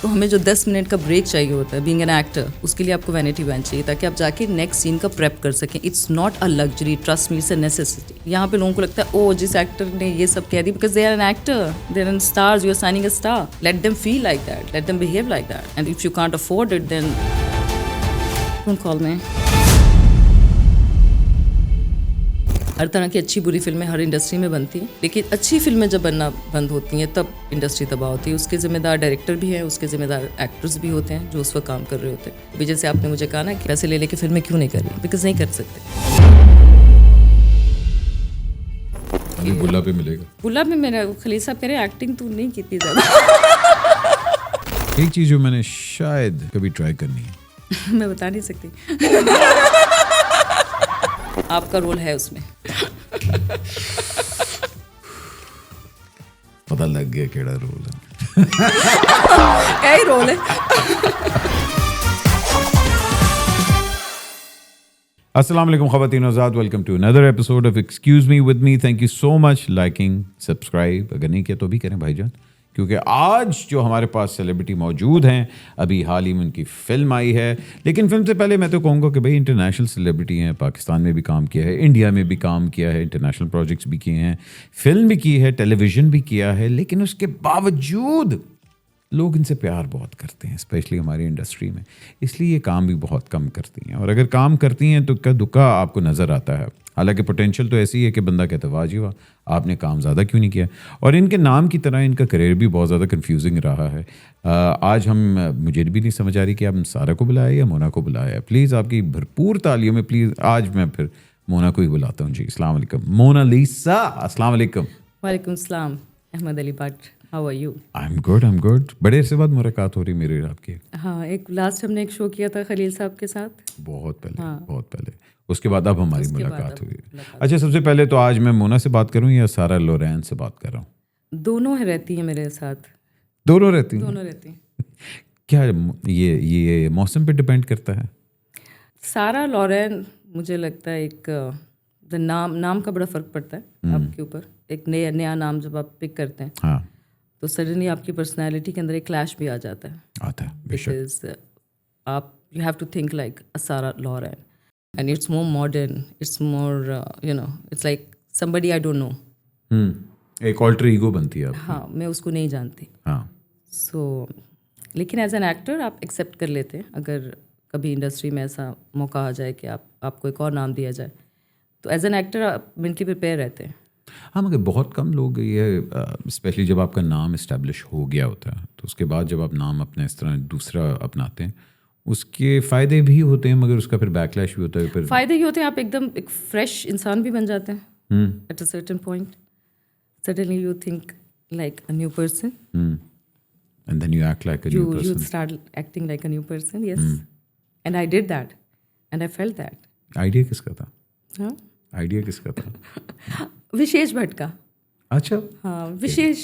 तो हमें जो 10 मिनट का ब्रेक चाहिए होता है बीइंग एन एक्टर, उसके लिए आपको वैनिटी वैन चाहिए ताकि आप जाके नेक्स्ट सीन का प्रेप कर सकें. It's not a luxury, trust me, it's a necessity. यहाँ पे लोगों को लगता है ओ जिस एक्टर ने ये सब कह दी, because they are an actor, they are an stars, you are signing a star. Let them feel like that, let them behave like that, and if you can't afford it then don't call me. हर तरह की अच्छी बुरी फिल्में हर industry में बनती हैं, लेकिन अच्छी फिल्में जब बनना बंद होती हैं तब इंडस्ट्री तबाह होती है. उसके ज़िम्मेदार डायरेक्टर भी हैं, उसके ज़िम्मेदार एक्टर्स भी होते हैं जो उस वक्त काम कर रहे होते हैं. अभी जैसे आपने मुझे कहा ना कि पैसे ले लेके फिल्में क्यों नहीं कर रही, बिकॉज नहीं कर सकते. बुल्ला पे मिलेगा. बुल्ला में मेरा खलील साहब कह रहे एक्टिंग तू नहीं की इतनी ज़्यादा. एक चीज़ जो मैंने शायद कभी ट्राई करनी है. मैं बता नहीं सकती. आपका रोल है उसमें. पता लग गया केड़ा रोल है. क्या ही रोल है. अस्सलाम वालेकुम ख़वातीन और आज़ाद, welcome to another episode of excuse me with me. Thank you so much. Liking, subscribe अगर नहीं किया तो भी करें भाईजान, क्योंकि आज जो हमारे पास सेलिब्रिटी मौजूद हैं, अभी हाल ही में उनकी फ़िल्म आई है. लेकिन फिल्म से पहले मैं तो कहूँगा कि भाई इंटरनेशनल सेलिब्रिटी हैं, पाकिस्तान में भी काम किया है, इंडिया में भी काम किया है, इंटरनेशनल प्रोजेक्ट्स भी किए हैं, फिल्म भी की है, टेलीविज़न भी किया है. लेकिन उसके बावजूद लोग इनसे प्यार बहुत करते हैं, स्पेशली हमारी इंडस्ट्री में. इसलिए ये काम भी बहुत कम करती हैं, और अगर काम करती हैं तो इक्का दुक्का आपको नज़र आता है. हालांकि पोटेंशियल तो ऐसी है कि बंदा कहता है वाह जी वाह, आपने काम ज़्यादा क्यों नहीं किया. और इनके नाम की तरह इनका करियर भी बहुत ज़्यादा कंफ्यूजिंग रहा है. आज मुझे भी नहीं समझ आ रही कि आप सारा को बुलाया या मोना को बुलाया. प्लीज़ आपकी भरपूर तालियों में प्लीज़ आज मैं फिर मोना को ही बुलाता हूँ. जी अस्सलाम वालेकुम मोनालिसा. अस्सलाम वालेकुम. वालेकुम सलाम Ahmad Ali Bhatt. How are you? I am good. बड़े अरसे बाद मुलाकात हो रही मेरी आपकी. हाँ, एक लास्ट हमने एक शो किया था खलील साहब के साथ बहुत पहले. हाँ. बहुत पहले. उसके बाद अब हमारी उसके बाद मुलाकात अब हुई. मुलाकात. अच्छा, सबसे पहले तो आज मैं मोना से बात करूं या सारा लोरेन से बात कर रहा हूँ? दोनों रहती हैं मेरे साथ. दोनों रहती हैं. दोनों रहती हैं. क्या ये मौसम पे डिपेंड करता है? सारा लॉरेन मुझे लगता है एक नाम का बड़ा फ़र्क पड़ता है आपके ऊपर. एक नया नाम जब आप पिक करते हैं हाँ, तो सडनली आपकी पर्सनैलिटी के अंदर एक क्लैश भी आ जाता है. आता है बेशक. बिकॉज आप you have to think like a Sara Loren and it's more modern, it's more it's like somebody I don't know. एक ऑल्टर ईगो बनती है आपकी. हाँ, मैं उसको नहीं जानती. हाँ. सो लेकिन एज एन एक्टर आप एक्सेप्ट कर लेते हैं अगर कभी इंडस्ट्री में ऐसा मौका आ जाए कि आपको एक और नाम दिया जाए, तो एज एन एक्टर आप मेंटली प्रिपेयर रहते हैं. हाँ, मगर बहुत कम लोग ये स्पेशली जब आपका नाम इस्टेब्लिश हो गया होता है तो उसके बाद जब आप नाम अपने इस तरह दूसरा अपनाते हैं, उसके फ़ायदे भी होते हैं मगर उसका फिर बैकलैश भी होता है. फिर फ़ायदे ये होते हैं आप एकदम एक फ्रेश इंसान भी बन जाते हैं eight a certain point. Suddenly you think like a new person. And then you act like a new You person. start acting like a new person. Yes. And I did that. And I felt that. Idea किसका था? हाँ? Idea किसका था? विशेष भट्ट का. अच्छा. हाँ, विशेष.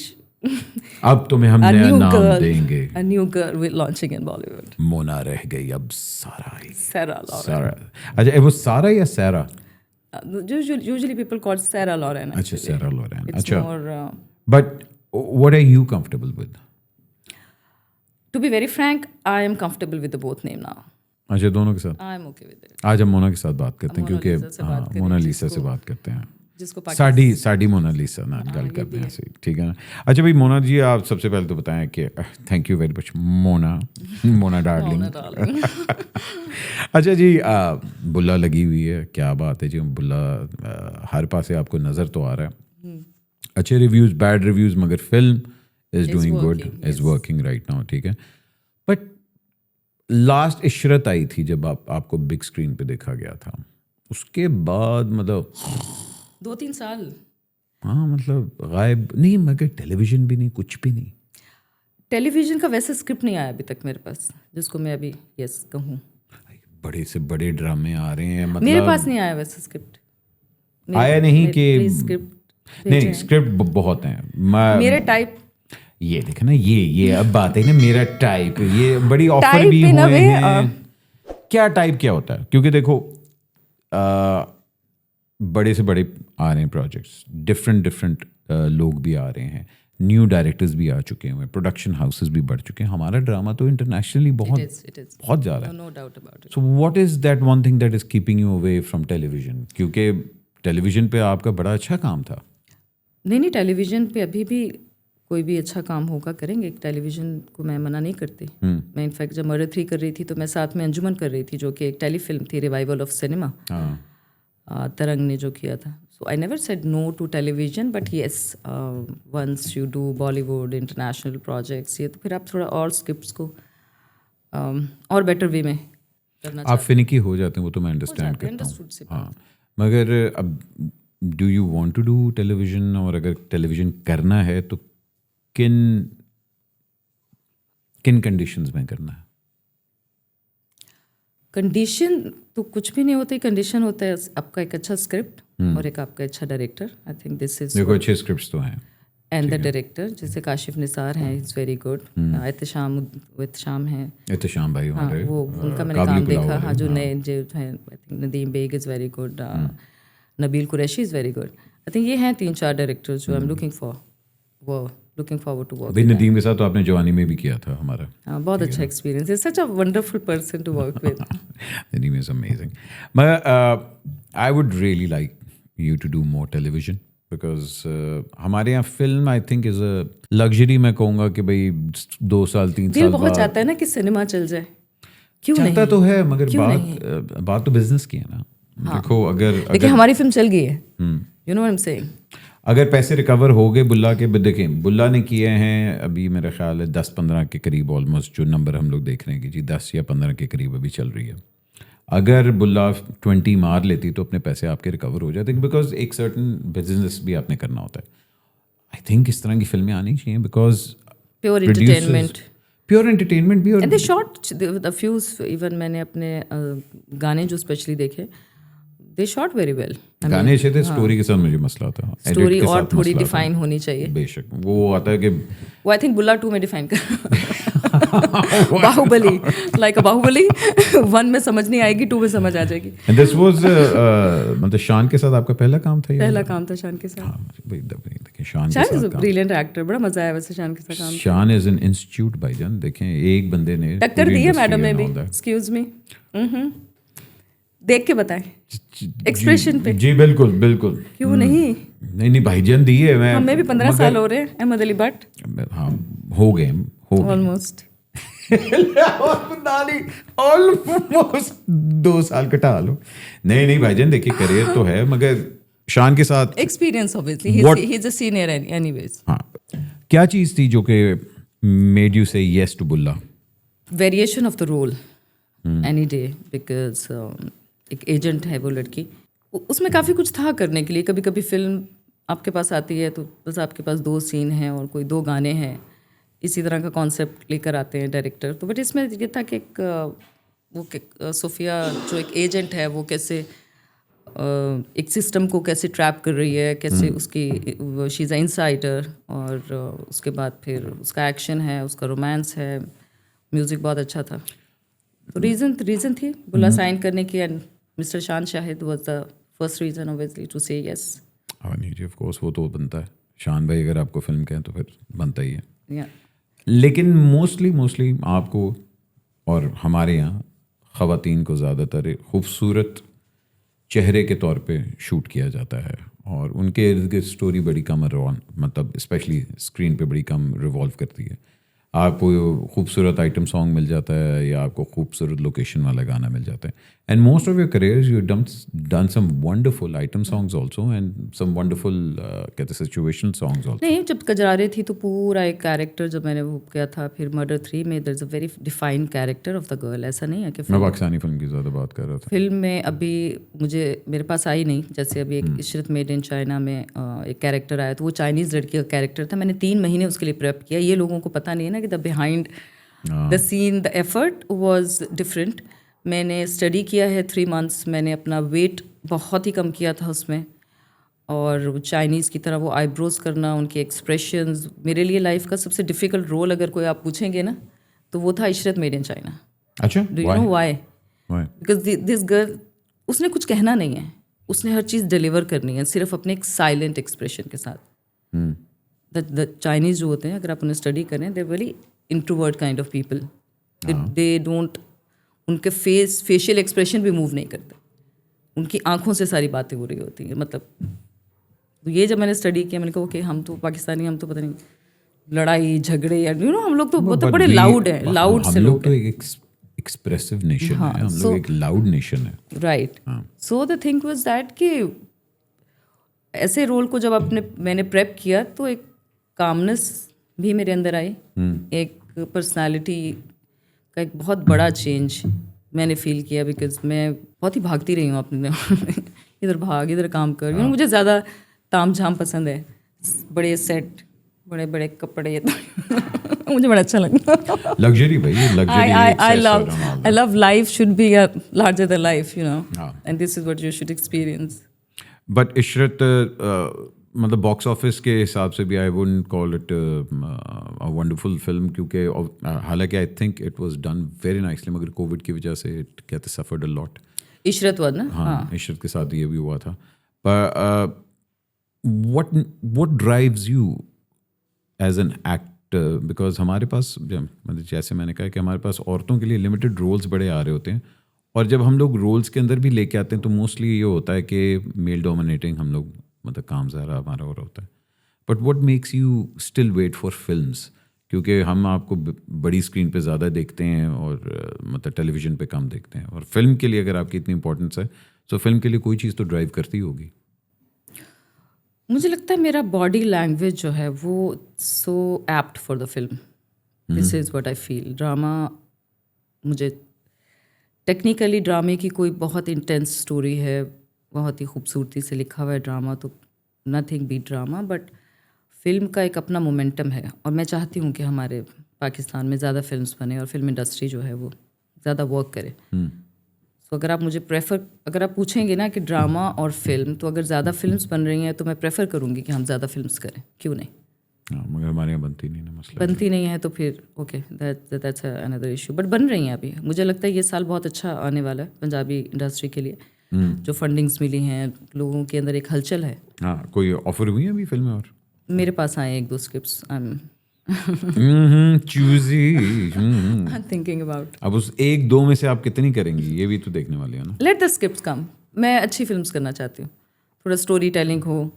अब तुम्हें हम नया नाम देंगे. A new girl with launching in Bollywood. Mona रह गई, अब सारा ही. Sarah Lauren. सारा. अच्छा, वो सारा या सारा? Usually people call Sarah Lauren. अच्छा, सारा लोरेन. It's अच्छा. more. But what are you comfortable with? To be very frank, I am comfortable with the both name now. अच्छा, दोनों के साथ. I am okay with it. आज हम मोना के साथ बात करते हैं क्योंकि मोनालिसा से बात करें, मोनालिसा से बात करते हैं. जिसको साड़ी मोनालिसा ना गल करते हैं ऐसे, ठीक है ना. अच्छा भाई मोना जी, आप सबसे पहले तो बताएं कि thank you very much Mona darling. अच्छा जी, बुल्ला लगी हुई है, क्या बात है जी. बुल्ला हर पास से आपको नज़र तो आ रहा है. अच्छे रिव्यूज़, बैड रिव्यूज़, मगर film is doing good, is working right now, ठीक है. बट लास्ट इशरत आई थी जब आपको बिग स्क्रीन पे देखा गया था, उसके बाद मतलब 2-3 साल. हाँ, मतलब गायब नहीं, मगर टेलीविज़न भी नहीं, कुछ भी नहीं. टेलीविज़न का वैसे स्क्रिप्ट नहीं आया अभी तक मेरे पास जिसको मैं अभी यस कहूँ. बड़े से बड़े ड्रामे आ रहे हैं, मतलब मेरे पास नहीं आया वैसा स्क्रिप्ट. आया नहीं कि स्क्रिप्ट नहीं, स्क्रिप्ट बहुत हैं. मेरे टाइप. ये देखे ना, ये अब बात है ना, मेरा टाइप. ये बड़ी ऑफर Type भी in a हुए way, हैं. क्या टाइप क्या होता है? क्योंकि देखो बड़े से बड़े आ रहे हैं प्रोजेक्ट्स, डिफरेंट लोग भी आ रहे हैं, न्यू डायरेक्टर्स भी आ चुके हैं, प्रोडक्शन हाउसेस भी बढ़ चुके हैं, हमारा ड्रामा तो इंटरनेशनली बहुत it is. बहुत जा रहा है. No doubt about it. So what is that one thing that is keeping you away from television? क्योंकि टेलीविजन पे आपका बड़ा अच्छा काम था. नहीं, टेलीविज़न पे अभी भी कोई भी अच्छा काम होगा करेंगे. टेलीविज़न को मैं मना नहीं करती. मैं इनफैक्ट जब मर्डर 3 कर रही थी तो मैं साथ में अंजुमन कर रही थी, जो कि एक टेलीफिल्म थी, रिवाइवल ऑफ सिनेमा. तरंग ने जो किया था. So I never said no to television, but yes, once you do Bollywood international projects, ये तो फिर आप थोड़ा और स्क्रिप्ट्स को और बेटर वे में करना आप फिनिकी हो जाते हैं, वो तो मैं अंडरस्टैंड करता हूँ. हाँ, मगर अब do you want to do television, और अगर टेलीविज़न करना है तो किन कंडीशंस में करना है? कंडीशन तो कुछ भी नहीं होती. कंडीशन होता है आपका एक अच्छा स्क्रिप्ट और एक आपका अच्छा director. I think this is देखो अच्छे स्क्रिप्ट्स तो हैं, एंड द डायरेक्टर जैसे काशिफ निसार हैं, इज़ वेरी गुड. एहतशाम हैं, एहतशाम भाई हाँ, हमारे, वो उनका मैंने काम देखा. हाँ, जो नए जो हैं, I think Nadeem Baig is very good, Nabeel Qureshi is very good. I think ये हैं 3-4 डायरेक्टर्स जो I am looking forward to work. अभी नदीम के साथ तो आपने जवानी में भी किया था हमारा. हाँ, बहुत अच्छा experience. Is such a wonderful person to work with. Nadeem is amazing. I would really like you to do more television, because हमारे यहाँ film I think is a luxury. मैं कहूँगा कि भाई 2 साल 3 साल दिल बहुत चाहता है ना कि सिनेमा चल जाए. क्यों नहीं? चाहता तो है, मगर बात तो बिजनेस की है ना. देखो अगर हमारी फिल्म चल गई है, you know what I am saying. अगर पैसे रिकवर हो गए बुल्ला के, देखें बुल्ला ने किए हैं अभी मेरा ख्याल है 10-15 के करीब, ऑलमोस्ट जो नंबर हम लोग देख रहे हैं कि जी 10 या 15 के करीब अभी चल रही है. अगर बुल्ला 20 मार लेती तो अपने पैसे आपके रिकवर हो जाते, बिकॉज एक सर्टन बिजनेस भी आपने करना होता है. आई थिंक इस तरह की फिल्में आनी चाहिए, बिकॉज प्योर एंटरटेनमेंट भी. और they shot the few, even मैंने अपने गाने जो स्पेशली देखे, दे शॉट वेरी वेल. गाने अच्छे थे, स्टोरी के साथ मुझे मसला था. स्टोरी और थोड़ी डिफाइन होनी चाहिए. बेशक वो आता है कि वो आई थिंक बुल्ला 2 में डिफाइन कर बाहुबली, लाइक अ बाहुबली 1 में समझ नहीं आएगी, 2 में समझ आ जाएगी. दिस वाज मतलब शान के साथ आपका पहला काम था? पहला काम था शान के साथ. देखिए शान इज अ ब्रिलियंट एक्टर, बड़ा मजा आया वैसे शान के साथ काम. शान इज एन इंस्टीट्यूट भाईजान. देखें एक बंदे ने टक्कर दी है मैडम ने भी. एक्सक्यूज मी, देख के बताएं एक्सप्रेशन पे. जी बिल्कुल बिल्कुल. क्यों नहीं? नहीं भाईजान दी है. मैं हमें भी 15 साल हो रहे हैं. अहमद अली भट्ट. हाँ हो गए ऑलमोस्ट. ऑलमोस्ट 2 साल कटा लो. नहीं भाईजान देखिए करियर तो है, मगर शान के साथ experience obviously he is a senior anyways. हाँ, क्या चीज़ थी जो कि made you say yes to Bulla? Variation of the role any day, because एक एजेंट है वो लड़की, उसमें काफ़ी कुछ था करने के लिए. कभी कभी फिल्म आपके पास आती है तो बस आपके पास 2 सीन हैं और कोई 2 गाने हैं, इसी तरह का कॉन्सेप्ट लेकर आते हैं डायरेक्टर. तो बट इसमें ये था कि सोफिया जो एक एजेंट है वो कैसे एक सिस्टम को कैसे ट्रैप कर रही है, कैसे उसकी शी इज़ अ इनसाइडर, और उसके बाद फिर उसका एक्शन है, उसका रोमांस है, म्यूज़िक बहुत अच्छा था. तो रीज़न थी बुल्ला साइन करने की, and mister Shan Shahid was the first reason obviously to say yes. हाँ नहीं जी, ऑफ कोर्स वो तो बनता है. शान भाई अगर आपको फिल्म कहें तो फिर बनता ही है. या लेकिन मोस्टली आपको और हमारे यहाँ ख़वातीन को ज़्यादातर खूबसूरत चेहरे के तौर पे शूट किया जाता है, और उनके इर्द गिर्द स्टोरी बड़ी कम मतलब स्पेशली स्क्रीन पे बड़ी कम रिवॉल्व करती है. आपको खूबसूरत आइटम सॉन्ग मिल जाता है या आपको खूबसूरत लोकेशन वाला गाना मिल जाता है. And most of your careers you done some wonderful item songs also, and some wonderful कहते सिचुएशन सॉन्ग्स आल्सो. नहीं, जब कजरारे थी तो पूरा एक कैरेक्टर जब मैंने वो किया था. फिर मर्डर 3 में there is a very defined character of the girl. ऐसा नहीं है कि मैं पाकिस्तानी फिल्म की ज़्यादा बात कर रहा था. फिल्म में अभी मेरे पास आई नहीं. जैसे अभी एक इशरत मेड इन चाइना में एक कैरेक्टर आया, तो वो चाइनीज़ लड़की का कैरेक्टर था. मैंने 3 महीने उसके लिए प्रेप किया. ये लोगों को पता नहीं है ना कि the behind the scene, the effort was different. मैंने स्टडी किया है 3 months. मैंने अपना वेट बहुत ही कम किया था उसमें, और चाइनीज़ की तरह वो आईब्रोज करना, उनके एक्सप्रेशंस. मेरे लिए लाइफ का सबसे डिफ़िकल्ट रोल अगर कोई आप पूछेंगे ना तो वो था इशरत मेड इन चाइना. अच्छा, do you know why? Because this girl, उसने कुछ कहना नहीं है, उसने हर चीज़ डिलीवर करनी है सिर्फ अपने एक साइलेंट एक्सप्रेशन के साथ. द चाइनीज़ जो होते हैं, अगर आप उन्हें स्टडी करें, they very introvert kind of people. They don't, उनके फेशियल एक्सप्रेशन भी मूव नहीं करते, उनकी आंखों से सारी बातें हो रही होती हैं. मतलब तो ये जब मैंने स्टडी किया, मैंने कहा ओके, हम तो पाकिस्तानी, हम तो पता नहीं लड़ाई झगड़े या हम लोग तो बहुत बड़े लाउड हैं, लाउड से हम लोग लोग तो एक एक्सप्रेसिव नेशन है, हम लोग एक लाउड नेशन है. Right. So the thing was that कि ऐसे रोल को जब मैंने प्रेप किया तो एक कामनेस भी मेरे अंदर आई, एक पर्सनालिटी का एक बहुत बड़ा चेंज मैंने फील किया. बिकॉज मैं बहुत ही भागती रही हूँ अपने इधर भाग इधर काम कर. मुझे ज़्यादा ताम झाम पसंद है, बड़े सेट, बड़े बड़े कपड़े मुझे बड़ा अच्छा लगता. लग्जरी भाई, luxury. I love life should be larger than life, and this is what you should experience. But Ishrat मतलब बॉक्स ऑफिस के हिसाब से भी I wouldn't call it a wonderful film, क्योंकि हालांकि I think it was done very nicely, मगर Covid की वजह से इट कहते suffered a lot. Ishrat was ना. हाँ, इशरत के साथ ये भी हुआ था. पर what drives you as an actor? Because हमारे पास मतलब जैसे मैंने कहा कि हमारे पास औरतों के लिए लिमिटेड रोल्स बड़े आ रहे होते हैं, और जब हम लोग रोल्स के अंदर भी लेके आते हैं तो मोस्टली ये होता है कि मेल डोमिनेटिंग हम लोग, मतलब काम ज़्यादा हमारा हो रहा होता है. But what makes you still wait for films? क्योंकि हम आपको बड़ी स्क्रीन पे ज़्यादा देखते हैं और मतलब टेलीविज़न पे कम देखते हैं, और फिल्म के लिए अगर आपकी इतनी इंपॉर्टेंस है तो फिल्म के लिए कोई चीज़ तो ड्राइव करती होगी. मुझे लगता है मेरा बॉडी लैंग्वेज जो है वो so apt for the film. This is what I feel. Drama, मुझे टेक्निकली ड्रामे की कोई बहुत इंटेंस स्टोरी है, बहुत ही खूबसूरती से लिखा हुआ है ड्रामा, तो nothing beat drama. But film का एक अपना मोमेंटम है, और मैं चाहती हूँ कि हमारे पाकिस्तान में ज़्यादा फिल्म्स बने और फिल्म इंडस्ट्री जो है वो ज़्यादा वर्क करे. तो अगर आप मुझे अगर आप पूछेंगे ना कि ड्रामा और फिल्म, तो अगर ज़्यादा फिल्म्स बन रही हैं तो मैं प्रेफर करूँगी कि हम ज़्यादा फिल्म्स करें. क्यों नहीं? हाँ, मगर हमारे यहाँ बनती नहीं ना, मसला बनती नहीं है तो फिर okay, that's another issue. But बन रही हैं अभी. मुझे लगता है ये साल बहुत अच्छा आने वाला है पंजाबी इंडस्ट्री के लिए. जो फंडिंग्स मिली हैं, लोगों के अंदर एक हलचल है. हाँ, कोई ऑफर हुई है अभी फिल्में? और मेरे पास आए 1-2 scripts. I am choosy. Thinking about. अब उस 1-2 में से आप कितनी करेंगी, ये भी तो देखने वाले हैं ना. लेट द स्क्रिप्ट्स कम. मैं अच्छी फिल्म्स करना चाहती हूँ, थोड़ा स्टोरी टेलिंग हो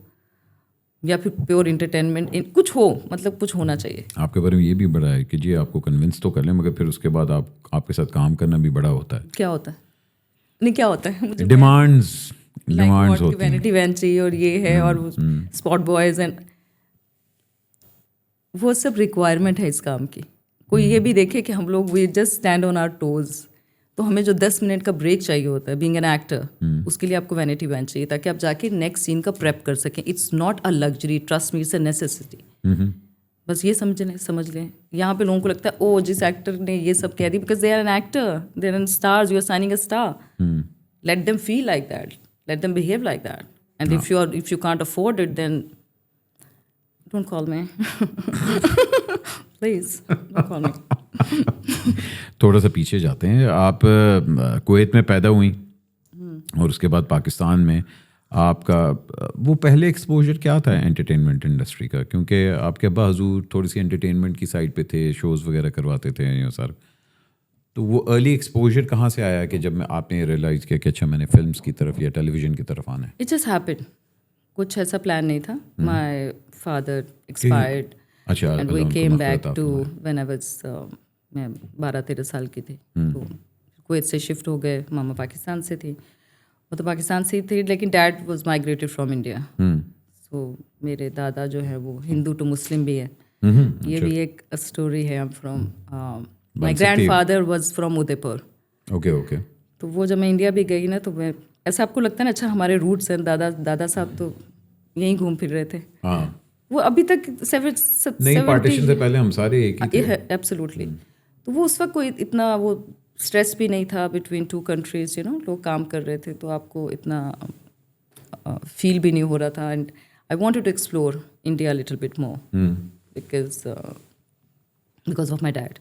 या फिर प्योर इंटरटेनमेंट, कुछ हो, मतलब कुछ होना चाहिए. आपके बारे में ये भी बड़ा है कि जी आपको कन्विंस तो कर लें, मगर फिर उसके बाद आपके साथ काम करना भी बड़ा होता है. क्या होता है? नहीं, क्या होता है? मुझे डिमांड्स होती होती हैं. वैनिटी वैन चाहिए और ये है और स्पॉट बॉयज एंड वो सब रिक्वायरमेंट है इस काम की. कोई ये भी देखे कि हम लोग we just stand on our toes, तो हमें जो 10 मिनट का ब्रेक चाहिए होता है बीइंग एन एक्टर, उसके लिए आपको वैनिटी वैन चाहिए ताकि आप जाके नेक्स्ट सीन का प्रेप कर सकें. It's not a luxury, trust me, it's a necessity. बस ये समझ लें. यहाँ पे लोगों को लगता है ओ जिस एक्टर ने ये सब कह दी, because they are an actor, they are an stars, you are signing a star. Let them feel like that, let them behave like that. And if you can't afford it, then don't call me. Please, don't call me. थोड़ा सा पीछे जाते हैं. आप Kuwait में पैदा हुई और उसके बाद पाकिस्तान में आपका वो पहले एक्सपोजर क्या था एंटरटेनमेंट इंडस्ट्री का? क्योंकि आपके अब्बा हजूर थोड़ी सी एंटरटेनमेंट की साइड पे थे, शोज़ वगैरह करवाते थे ये सर. तो वो अर्ली एक्सपोजर कहाँ से आया कि जब आपने रियलाइज़ किया कि अच्छा मैंने फिल्म्स की तरफ या टेलीविज़न की तरफ आना है? It just happened. कुछ ऐसा प्लान नहीं था. My father expired. अच्छा, and we came back to when I was मैं 12-13 साल की थी. तो कुवैत से शिफ्ट हो गए. मामा पाकिस्तान से थी, वो तो पाकिस्तान से ही थी, लेकिन dad was migrated from India. So मेरे दादा जो है वो हिंदू टू मुस्लिम भी है. ये भी एक स्टोरी है. I am from my grandfather was from Udaipur. Okay. तो वो जब मैं इंडिया भी गई ना, तो मैं ऐसा आपको लगता है ना, अच्छा हमारे रूट्स हैं, दादा साहब तो यहीं घूम फिर रहे थे. हाँ, वो अभी तक नहीं, पार्टीशन से पहले हम सारे एक ही थे. एब्सोल्युटली. तो वो उस वक्त कोई इतना वो स्ट्रेस भी नहीं था बिटवीन 2 कंट्रीज. लोग काम कर रहे थे, तो आपको इतना फील भी नहीं हो रहा था. And I wanted to explore India little bit more because of my dad.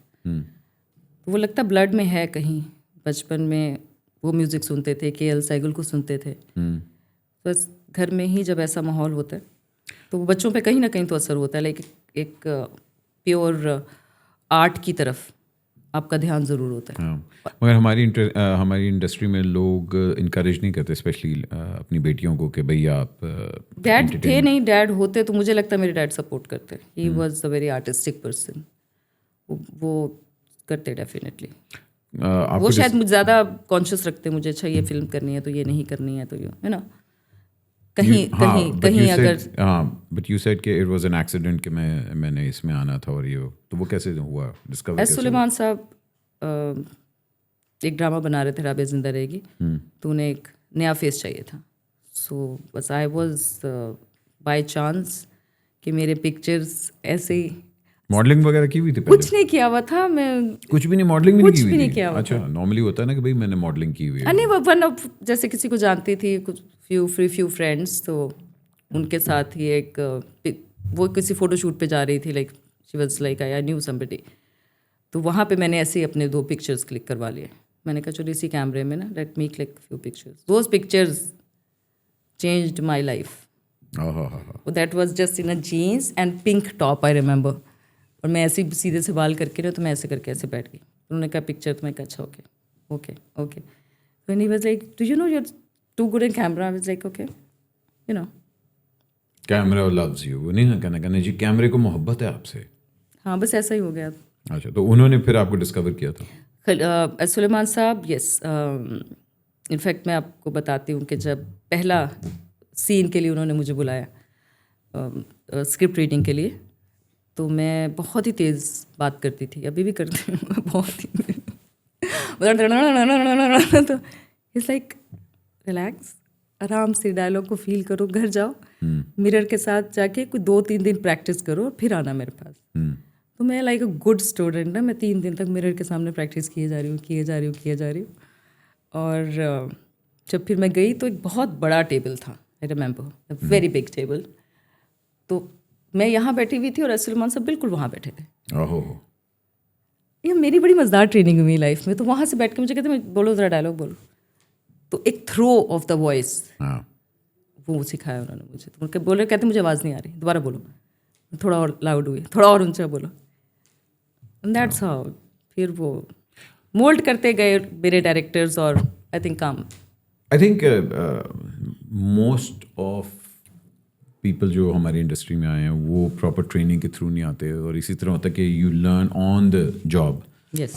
वो लगता ब्लड में है कहीं. बचपन में वो म्यूज़िक सुनते थे, KL सहगल को सुनते थे. बस घर में ही जब ऐसा माहौल होता है. तो वो बच्चों पे कहीं ना कहीं तो असर होता है, लाइक एक प्योर आर्ट की तरफ आपका ध्यान ज़रूर होता है। हाँ, मगर हमारी इंडस्ट्री में लोग इनकरेज नहीं करते, स्पेशली अपनी बेटियों को, कि भाई आप डैड थे नहीं, डैड होते तो मुझे लगता है मेरे डैड सपोर्ट करते। He was a very artistic person, वो करते डेफिनेटली। वो शायद मुझे ज़्यादा कॉन्शियस रखते मुझे, अच्छा ये फिल्म करनी है तो ये नहीं करनी है, तो ये है ना, कहीं अगर हाँ, बट यू सेड कि इट वाज एन एक्सीडेंट कि मैंने इसमें आना था, और ये तो वो कैसे हुआ, डिस्कवर एस सुलेमान साहब एक ड्रामा बना रहे थे, राबिया जिंदा रहेगी, तो उन्हें एक नया फेस चाहिए था। सो बस आई वाज बाय चांस कि मेरे पिक्चर्स ऐसे ही, मॉडलिंग वगैरह की हुई थी पहले? कुछ नहीं किया हुआ था मैं, कुछ भी नहीं, मॉडलिंग भी नहीं कुछ की हुई भी नहीं थी? किया हुआ अच्छा, नॉर्मली होता है ना कि भाई मैंने मॉडलिंग की हुई है। नहीं, वो वन ऑफ जैसे किसी को जानती थी, कुछ फ्यू फ्रेंड्स, तो उनके साथ ही एक वो किसी फोटोशूट पे जा रही थी, like she was like I knew somebody, तो वहाँ पे मैंने ऐसे ही अपने 2 पिक्चर्स क्लिक करवा लिए। मैंने कहा चलो इसी कैमरे में ना, let me click few pictures. Those pictures changed my life. That was just in a jeans and pink top, I remember. और मैं ऐसे सीधे से बाल करके ना, तो मैं ऐसे करके ऐसे बैठ गई। उन्होंने कहा पिक्चर, तो मैं कहा अच्छा okay. When he was like do you know you are too good in camera, I was like okay, you know, camera loves you, वो नहीं कहना जी कैमरे को मोहब्बत है आपसे। हाँ बस ऐसा ही हो गया। अच्छा, तो उन्होंने फिर आपको डिस्कवर किया था? सुलेमान साहब, यस, इनफैक्ट मैं आपको बताती हूँ कि जब पहला सीन के लिए उन्होंने मुझे बुलाया स्क्रिप्ट रीडिंग के लिए, तो मैं बहुत ही तेज़ बात करती थी, अभी भी करती हूँ बहुत ही तो इट्स लाइक रिलैक्स, आराम से डायलॉग को फील करो, घर जाओ, मिरर के साथ जाके कोई 2-3 दिन प्रैक्टिस करो, फिर आना मेरे पास। तो मैं लाइक अ गुड स्टूडेंट ना, मैं 3 दिन तक मिरर के सामने प्रैक्टिस किए जा रही हूँ। और जब फिर मैं गई तो एक बहुत बड़ा टेबल था, I remember, very big table. तो मैं यहाँ बैठी हुई थी और सुलेमान साहब बिल्कुल वहाँ बैठे थे। ओहो, ये मेरी बड़ी मज़ेदार ट्रेनिंग हुई लाइफ में। तो वहाँ से बैठ के मुझे कहते मैं बोलो ज़रा डायलॉग बोलो, तो एक थ्रो ऑफ द वॉइस वो सिखाया उन्होंने मुझे। तो उनके बोले, कहते मुझे आवाज़ नहीं आ रही, दोबारा बोलो, थोड़ा और लाउड हुई, थोड़ा और ऊंचा बोलो, दैट्स हाउ फिर वो मोल्ड करते गए मेरे डायरेक्टर्स। और I think most of people जो हमारी इंडस्ट्री में आए हैं वो प्रॉपर ट्रेनिंग के थ्रू नहीं आते, और इसी तरह होता है कि you learn on the job.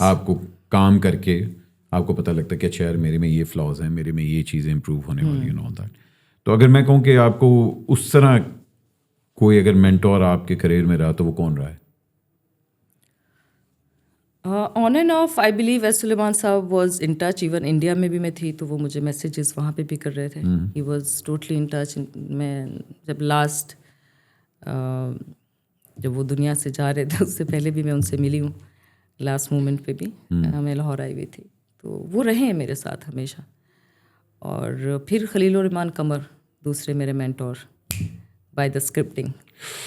आपको काम करके आपको पता लगता है कि अच्छा यार मेरे में ये फ्लॉज हैं, मेरे में ये चीज़ें इंप्रूव होने वाली हैं, ऑल दैट। तो अगर मैं कहूँ कि आपको उस तरह कोई अगर मेंटोर आपके करियर में रहा, तो वो कौन रहा है? On and off I believe S Suleman sahab was in touch. Even India में भी मैं थी तो वो मुझे मैसेजेस वहाँ पे भी कर रहे थे। He was totally in touch. मैं जब लास्ट जब वो दुनिया से जा रहे थे उससे पहले भी मैं उनसे मिली हूँ, लास्ट मोमेंट पे भी मैं लाहौर आई हुई थी, तो वो रहे हैं मेरे साथ हमेशा। और फिर खलीलुर रहमान कमर, दूसरे मेरे मेंटोर बाय द स्क्रिप्टिंग,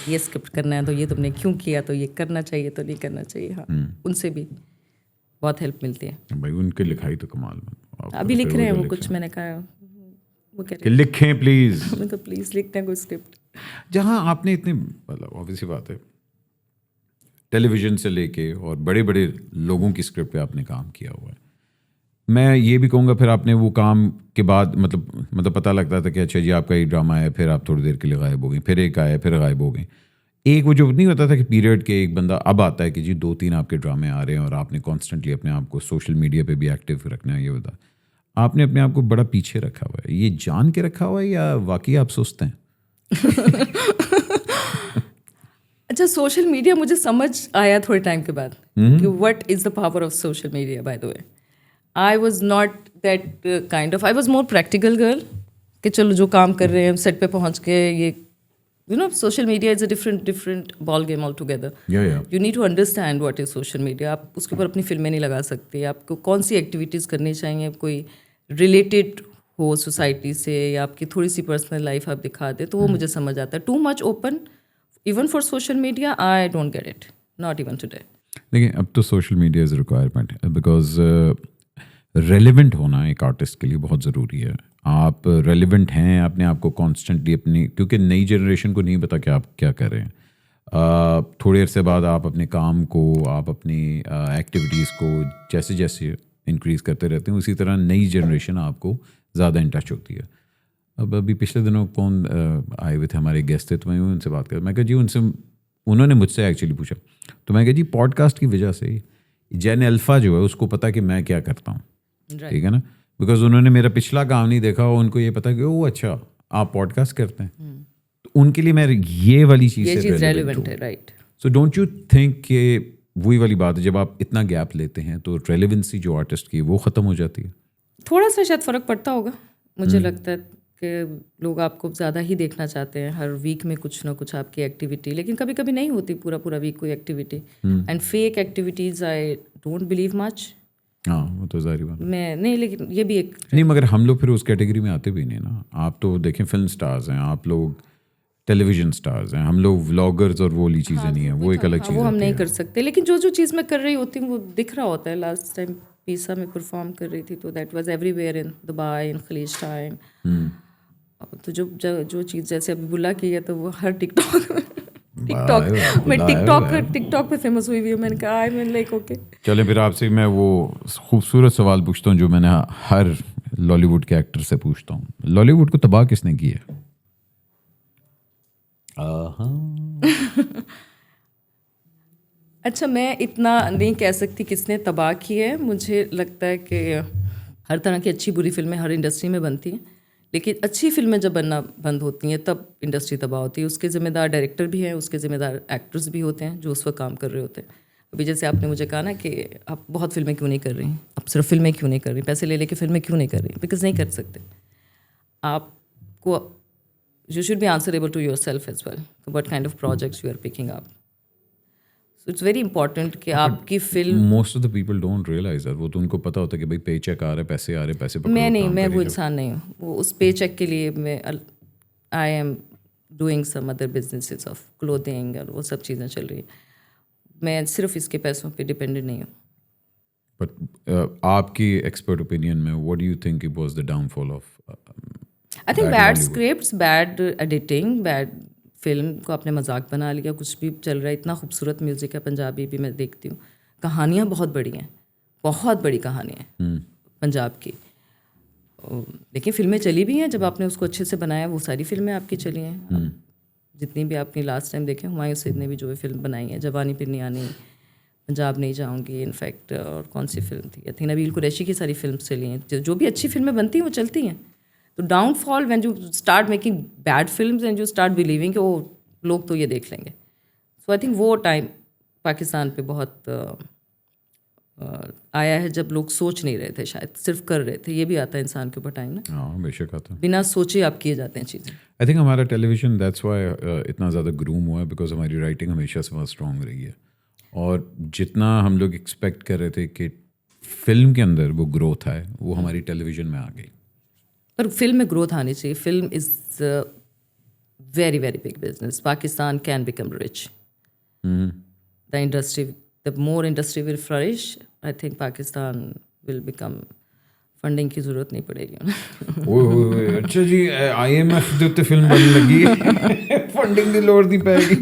ये स्क्रिप्ट करना है तो ये तुमने क्यों किया, तो ये करना चाहिए तो नहीं करना चाहिए। हाँ, उनसे भी बहुत हेल्प मिलती है भाई। उनकी लिखाई तो कमाल है। अभी लिख रहे हैं वो कुछ, मैंने कहा वो कह रहे लिखें प्लीज, मैं तो प्लीज लिखना कोई स्क्रिप्ट। जहाँ आपने इतने, मतलब ऑब्वियसली बात है, टेलीविजन से लेके और बड़े बड़े लोगों की स्क्रिप्ट पे आपने काम किया हुआ है। मैं ये भी कहूँगा फिर आपने वो काम के बाद मतलब पता लगता था कि अच्छा जी आपका एक ड्रामा है, फिर आप थोड़ी देर के लिए गायब हो गए, फिर एक आया, फिर गायब हो गए। एक वो जो नहीं होता था कि पीरियड के एक बंदा अब आता है कि जी 2-3 आपके ड्रामे आ रहे हैं और आपने कॉन्स्टेंटली अपने आप को सोशल मीडिया पे भी एक्टिव रखना है। ये होता आपने अपने आप को बड़ा पीछे रखा हुआ है, ये जान के रखा हुआ है या वाकई आप सोचते हैं? अच्छा, सोशल मीडिया मुझे समझ आया थोड़े टाइम के बाद कि what is the power of social media. By the way, I was not that kind of, I was more practical girl कि चलो जो काम कर रहे हैं सेट पे पहुंच के, ये you know social media is a different ball game all together. You need to understand what is social media. आप उसके ऊपर अपनी फिल्में नहीं लगा सकते, आपको कौन सी एक्टिविटीज़ करनी चाहिए, कोई रिलेटेड हो सोसाइटी से, या आपकी थोड़ी सी पर्सनल लाइफ आप दिखा दे, तो वो मुझे समझ आता है। Too much open even for social media, I don't get it, not even today. देखिए, अब तो social media is requirement, because relevant होना एक आर्टिस्ट के लिए बहुत ज़रूरी है। आप रेलिवेंट हैं, अपने आप को कॉन्स्टेंटली अपनी, क्योंकि नई जनरेशन को नहीं पता कि आप क्या कर रहे हैं। थोड़े अरसे बाद आप अपने काम को, आप अपनी एक्टिविटीज़ को जैसे जैसे इंक्रीज़ करते रहते हैं, उसी तरह नई जनरेशन आपको ज़्यादा इन टच होती है। अब अभी पिछले दिनों कौन आए हुए थे, हमारे गेस्ट थे, तो मैं उनसे बात कर, मैं कहा जी उनसे, उन्होंने मुझसे एक्चुअली पूछा, तो मैं कहा जी पॉडकास्ट की वजह से जेन अल्फ़ा जो है उसको पता कि मैं क्या करता हूँ, ठीक है ना, बिकॉज उन्होंने मेरा पिछला काम नहीं देखा, उनको ये पता कि ओ अच्छा आप पॉडकास्ट करते हैं, तो उनके लिए मैं ये वाली चीज़ रेलेवेंट है, right. So don't you think कि वही वाली बात है, जब आप इतना गैप लेते हैं तो रेलेवेंसी जो आर्टिस्ट की वो ख़त्म हो जाती है। थोड़ा सा शायद फ़र्क पड़ता होगा, मुझे लगता है कि लोग आपको ज़्यादा ही देखना चाहते हैं, हर वीक में कुछ ना कुछ आपकी एक्टिविटी, लेकिन कभी कभी नहीं होती पूरा पूरा वीक कोई activity, and fake activities I don't believe much. हाँ वो तो जाहिर बात मैं नहीं, लेकिन ये भी एक नहीं, मगर हम लोग फिर उस कैटेगरी में आते भी नहीं ना। आप तो देखें फिल्म स्टार्स हैं, आप लोग टेलीविजन स्टार्स हैं, हम लोग व्लॉगर्स और वो वाली चीज़ें नहीं है, वो एक अलग चीज़ वो हम होती नहीं है। कर सकते, लेकिन जो जो चीज़ मैं कर रही होती हूँ वो दिख रहा होता है। लास्ट टाइम पीसा में परफॉर्म कर रही थी, तो that was everywhere in Dubai, in Khaleej time. तो जो चीज़ जैसे अभी बुला की है, तो वो हर टिकटॉक पे फेमस हुई हुई है। मैंने कहा आई मीन लाइक ओके। चले फिर आपसे मैं वो खूबसूरत सवाल पूछता हूँ जो मैंने हर लॉलीवुड के एक्टर से पूछता हूँ, लॉलीवुड को तबाह किसने किया? अच्छा, मैं इतना नहीं कह सकती किसने तबाह की है। मुझे लगता है कि हर तरह की अच्छी बुरी फिल्में हर इंडस्ट्री में बनती हैं, लेकिन अच्छी फिल्में जब बनना बंद होती हैं तब इंडस्ट्री तबाह होती है। उसके ज़िम्मेदार डायरेक्टर भी हैं, उसके ज़िम्मेदार एक्टर्स भी होते हैं जो उस वक्त काम कर रहे होते हैं। अभी जैसे आपने मुझे कहा ना कि आप बहुत फिल्में क्यों नहीं कर रही, आप सिर्फ फिल्में क्यों नहीं कर रही, पैसे ले लेके फिल्में क्यों नहीं कर रही, बिकॉज नहीं कर सकते। आपको you should be answerable to yourself as well, what kind of projects you are picking up. So it's very important कि आपकी फिल्म, most of the people don't realise that, वो तो उनको पता होता है कि भाई पे चेक आ रहा है, पैसे आ रहे हैं, पैसे पकड़ो, मैं नहीं, काम मैं करिए वो जाओ। इंसान नहीं हूँ। वो उस पे चेक के लिए मैं I am doing some other businesses of clothing और वो सब चीज़ें चल रही है। मैं सिर्फ इसके पैसों पे डिपेंडेंट नहीं हूँ। बट आपकी एक्सपर्ट ओपिनियन में what do you think it was the downfall of? I think bad scripts, bad editing, bad film को आपने मजाक बना लिया। कुछ भी चल रहा है, इतना खूबसूरत म्यूज़िक है, पंजाबी भी मैं देखती हूँ, कहानियाँ बहुत बड़ी हैं, बहुत बड़ी कहानियाँ हैं पंजाब की। देखिए फिल्में चली भी हैं, जब आपने उसको अच्छे से बनाया वो सारी फिल्में आपकी चली हैं। जितनी भी आपने लास्ट टाइम देखे हुमायूं सईद ने भी जो भी फिल्म बनाई है, जवानी फिर नहीं आनी, पंजाब नहीं जाऊँगी, इनफैक्ट और कौन सी फिल्म थी, आई थिंक नबील कुरैशी की सारी फिल्म चली हैं। जो भी अच्छी फिल्में बनती हैं वो चलती हैं। तो downfall when you start making bad films and you start believing कि वो लोग तो ये देख लेंगे। सो आई थिंक वो टाइम पाकिस्तान पे बहुत आया है जब लोग सोच नहीं रहे थे, शायद सिर्फ कर रहे थे। ये भी आता है इंसान के ऊपर टाइम ना। हाँ बेशक आता है, बिना सोचे आप किए जाते हैं चीज़ें। आई थिंक हमारा टेलीविज़न दैट्स वाई इतना ज़्यादा ग्रूम हुआ है, बिकॉज हमारी राइटिंग हमेशा से बहुत स्ट्रॉन्ग रही है, और जितना हम लोग एक्सपेक्ट कर रहे थे कि फिल्म के अंदर वो ग्रोथ आए, वो हमारी टेलीविज़न में आ गई। पर फिल्म में ग्रोथ आनी चाहिए। Film is very very big business. Pakistan can become rich. The industry, the more industry will flourish, I think Pakistan will become, funding की ज़रूरत नहीं पड़ेगी। ओए अच्छा जी, IMF ਦੇ ਉੱਤੇ ਫਿਲਮ बनने लगी फंडिंग की लोड़ नहीं पैगी।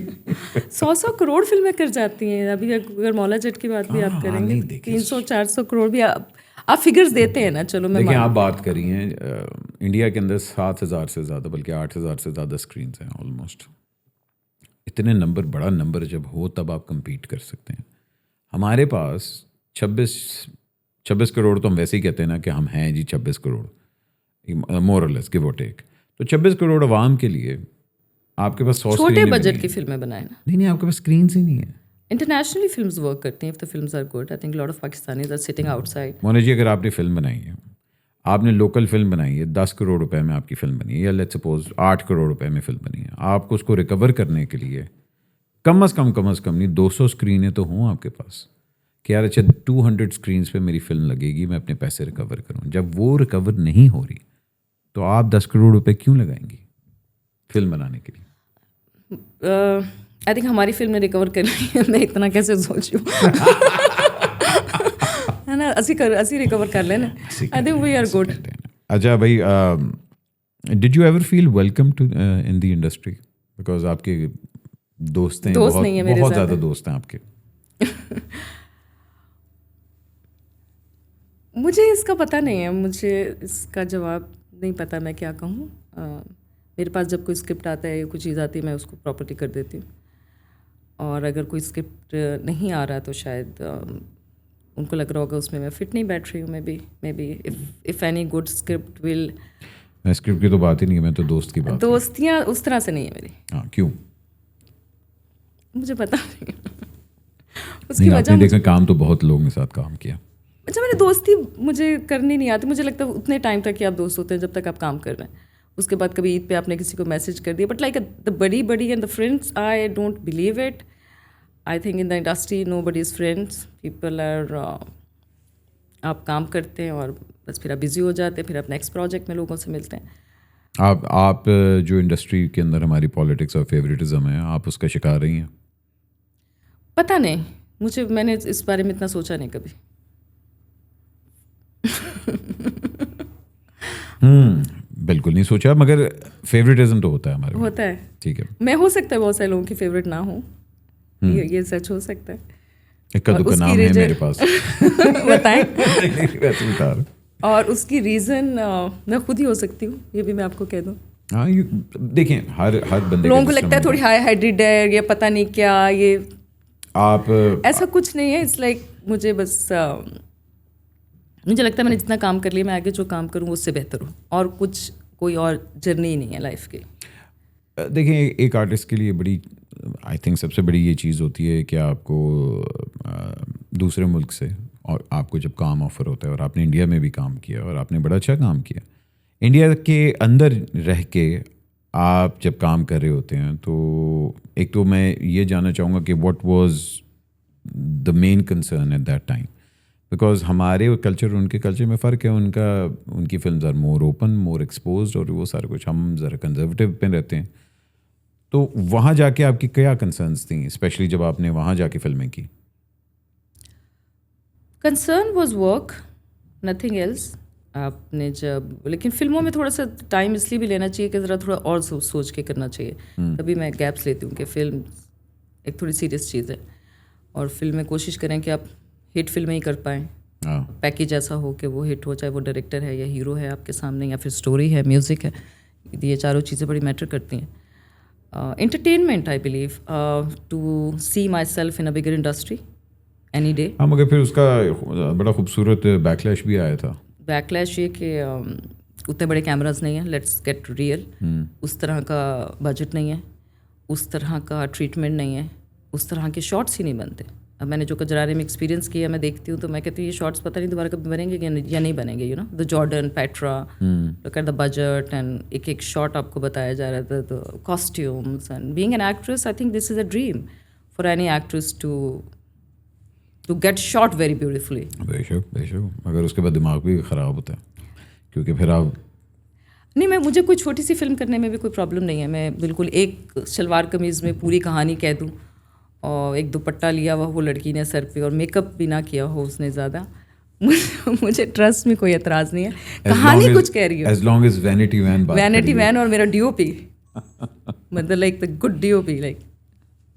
100 करोड़ फिल्में कर जाती हैं। अभी अगर मौला जट की बात भी आप करेंगे, 300-400 करोड़ भी आप फिगर्स देते हैं ना। चलो मैं देखिए आप बात करी हैं, इंडिया के अंदर 7,000 से ज़्यादा, बल्कि 8,000 से ज़्यादा स्क्रीन्स हैं ऑलमोस्ट। इतने नंबर, बड़ा नंबर जब हो तब आप compete कर सकते हैं। हमारे पास 26 करोड़ तो हम वैसे ही कहते हैं ना कि हम हैं जी 26 करोड़, मोर और लेस गिव और टेक। तो 26 करोड़ आवाम के लिए आपके पास 100 छोटे बजट की फिल्में बनाए ना। नहीं, आपके पास स्क्रीन ही नहीं है। इंटरनेशनली फिल्म्स वर्क करती हैं if the films are good. I think lot of Pakistanis are sitting outside. Mona ji, अगर आपने फिल्म बनाई है, आपने लोकल फिल्म बनाई है, 10 करोड़ रुपए में आपकी फिल्म बनी है, या लेट्स सपोज 8 करोड़ रुपए में फिल्म बनी है, आपको उसको रिकवर करने के लिए कम अज़ कम नहीं 200 स्क्रीनें तो हों आपके पास कि यार अच्छा 200 स्क्रीन्स पे मेरी फिल्म लगेगी, मैं अपने पैसे रिकवर करूँ। जब वो रिकवर नहीं हो रही तो आप 10 करोड़ रुपए क्यों लगाएंगी फिल्म बनाने के लिए? आई थिंक हमारी फिल्म ने रिकवर कर ली है। मैं इतना कैसे सोचूं है ना, असी रिकवर कर लेना। I think we are good. अच्छा भाई, did you ever feel welcome to in the industry? Because आपके दोस्त हैं, दोस्त नहीं है मेरे बहुत साथ। ज़्यादा दोस्त हैं आपके। मुझे इसका पता नहीं है, मुझे इसका जवाब नहीं पता मैं क्या कहूँ। मेरे पास जब कोई स्क्रिप्ट आता है या कोई चीज़ आती है मैं उसको प्रॉपर्टी कर देती हूँ, और अगर कोई स्क्रिप्ट नहीं आ रहा तो शायद उनको लग रहा होगा उसमें मैं फिट नहीं बैठ रही हूँ। May be if any good script will. मैं स्क्रिप्ट की तो बात ही नहीं है, मैं तो दोस्त की बात की। दोस्तियाँ उस तरह से नहीं है मेरी। हाँ, क्यों? मुझे पता नहीं उसकी नहीं, वजह आपने देखा काम तो बहुत लोगों के साथ काम किया। अच्छा, मेरी दोस्ती मुझे करनी नहीं आती। मुझे लगता है उतने टाइम तक ही आप दोस्त होते हैं जब तक आप काम कर रहे हैं। उसके बाद कभी ईद पे आपने किसी को मैसेज कर दिया, but like the buddy and the friends, I don't believe it. I think in the industry nobody is friends, people are, आप काम करते हैं और बस फिर आप बिजी हो जाते हैं, फिर आप नेक्स्ट प्रोजेक्ट में लोगों से मिलते हैं। आप जो इंडस्ट्री के अंदर हमारी पॉलिटिक्स और फेवरेटिज्म है, आप उसका शिकार रही हैं? पता नहीं, मैंने इस बारे में इतना सोचा नहीं कभी। बिल्कुल नहीं सोचा, मगर फेवरेटिज्म तो होता है हमारे में। होता है, ठीक है। मैं हो सकता है बहुत सारे लोगों की फेवरेट ना हो, ये सच हो सकता है। इक्का दुक्का उसकी नाम है रीजन मेरे पास। बताएं। वैसे बता रहा। और उसकी रीज़न मैं खुद ही हो सकती हूँ, ये भी मैं आपको कह दूँ। हाँ, देखें, हर बंदे लोगों का को लगता है डिस्क्रिमिनेट थोड़ी हाई हाइड्रेड है, या पता नहीं क्या, ये आप ऐसा कुछ नहीं है। इट्स लाइक मुझे बस मुझे लगता है मैंने जितना काम कर लिया, मैं आगे जो काम करूँ उससे बेहतर हूँ, और कुछ कोई और जर्नी ही नहीं है लाइफ की। देखें, एक आर्टिस्ट के लिए बड़ी, आई थिंक सबसे बड़ी ये चीज़ होती है कि आपको दूसरे मुल्क से, और आपको जब काम ऑफर होता है, और आपने इंडिया में भी काम किया और आपने बड़ा अच्छा काम किया, इंडिया के अंदर रह के आप जब काम कर रहे होते हैं, तो एक तो मैं ये जानना चाहूँगा कि what was the main concern at that time, because हमारे कल्चर और उनके कल्चर में फ़र्क है। उनकी films are more open, more exposed, और वो सारा कुछ, हम ज़रा कंजर्वेटिव पे रहते हैं। तो वहाँ जाके आपकी क्या कंसर्न्स थी, स्पेशली जब आपने वहाँ जाके फिल्में की? Concern was work, nothing else. आपने जब, लेकिन फिल्मों में थोड़ा सा टाइम इसलिए भी लेना चाहिए कि ज़रा थोड़ा और सोच के करना चाहिए। तभी मैं गैप्स लेती हूँ कि फिल्म एक थोड़ी सीरियस चीज़ है, और फिल्म में कोशिश करें कि आप हिट फिल्में ही कर पाएँ। पैकेज ऐसा हो कि वो हिट हो, चाहे वो डायरेक्टर है या हीरो है आपके सामने, या फिर स्टोरी है, म्यूज़िक है। ये चारों चीज़ें बड़ी मैटर करती हैं। Entertainment, I believe, to see myself in a bigger industry any day. हाँ, मगर फिर उसका बड़ा खूबसूरत बैकलैश भी आया था। बैकलैश ये कि उतने बड़े कैमराज नहीं हैं, लेट्स गेट रियल। उस तरह का बजट नहीं है, उस तरह का ट्रीटमेंट नहीं है, उस तरह के शॉट्स ही नहीं बनते। अब मैंने जो कजरारे में एक्सपीरियंस किया, मैं देखती हूँ तो मैं कहती हूँ ये शॉट्स पता नहीं दोबारा कभी बनेंगे या नहीं बनेंगे। You know, the Jordan, Petra, look at the budget, and एक एक शॉट आपको बताया जा रहा था, तो costumes and being an actress, I think this is a dream for any actress to get shot very beautifully. बेशक, मगर उसके बाद दिमाग भी ख़राब होता है, क्योंकि फिर आप नहीं, मुझे कोई छोटी सी फिल्म करने में भी कोई प्रॉब्लम नहीं है। मैं बिल्कुल एक शलवार कमीज़ में पूरी कहानी कह दूँ, और एक दुपट्टा लिया हुआ वो लड़की ने सर पे, और मेकअप भी ना किया हो उसने ज़्यादा, मुझे ट्रस्ट में कोई एतराज़ नहीं है। कहानी कुछ कह रही है, as long as vanity van और मेरा डीओपी, मतलब like the good DOP, like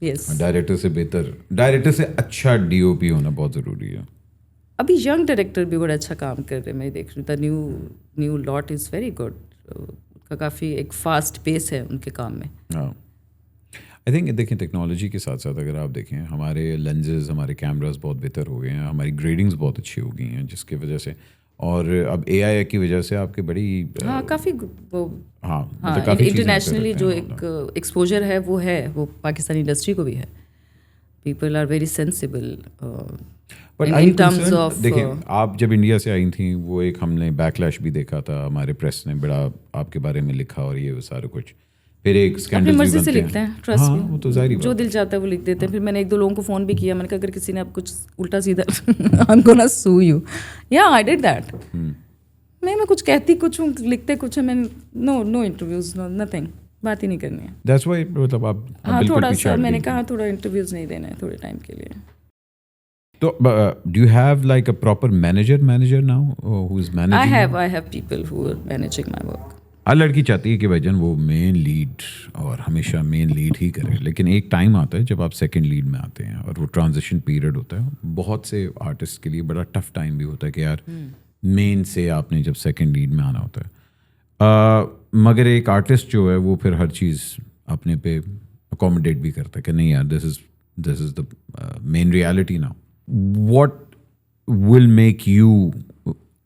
yes. Director से बेहतर, डायरेक्टर से अच्छा डीओपी होना बहुत ज़रूरी है। अभी यंग डायरेक्टर भी बड़ा अच्छा काम कर रहे हैं, मैं देख रही हूँ। The new lot is very good, काफ़ी एक फास्ट पेस है उनके काम में। हाँ, आई थिंक देखें, टेक्नोलॉजी के साथ साथ अगर आप देखें, हमारे लेंसेज, हमारे कैमरास बहुत बेहतर हो गए हैं, हमारी ग्रेडिंग्स बहुत अच्छी हो गई हैं, जिसकी वजह से, और अब AI की वजह से आपके बड़ी काफ़ी वो, हाँ, काफ़ी इंटरनेशनली जो एक एक्सपोजर है वो पाकिस्तानी इंडस्ट्री को भी है। People are very sensible in terms of. देखें, आप जब इंडिया से आई थी, वो एक हमने बैकलैश भी देखा था, हमारे प्रेस ने बड़ा आपके बारे में लिखा, और ये सारा कुछ, फिर एक स्कैंडल भी मर्जी से लिखते हैं, ट्रस्ट मी, वो तो जाहिर जो दिल चाहता है वो लिख देते हैं। फिर मैंने एक दो लोगों को फ़ोन भी किया, मैंने कहा अगर किसी ने आप कुछ उल्टा सीधा I am gonna sue you, या आई डिड दैट। मैं कुछ कहती कुछ हूँ, लिखते कुछ है, मैंने नो इंटरव्यूज, नो नथिंग, बात ही नहीं करनी है। दैट्स व्हाई, मतलब आप हाँ, बिल्कुल थोड़ा पीछे सा हट मैंने गई। कहा थोड़ा इंटरव्यूज नहीं देना है थोड़े टाइम के लिए। तो do you have like a proper manager now who's managing? I have people who are managing my work. हर लड़की चाहती है कि भाईजान वो मेन लीड और हमेशा मेन लीड ही करे, लेकिन एक टाइम आता है जब आप सेकंड लीड में आते हैं और वो ट्रांजिशन पीरियड होता है। बहुत से आर्टिस्ट के लिए बड़ा टफ टाइम भी होता है कि यार मेन से आपने जब सेकंड लीड में आना होता है। मगर एक आर्टिस्ट जो है वो फिर हर चीज़ अपने पे अकोमोडेट भी करता है कि नहीं यार, this is the main reality now. What will make you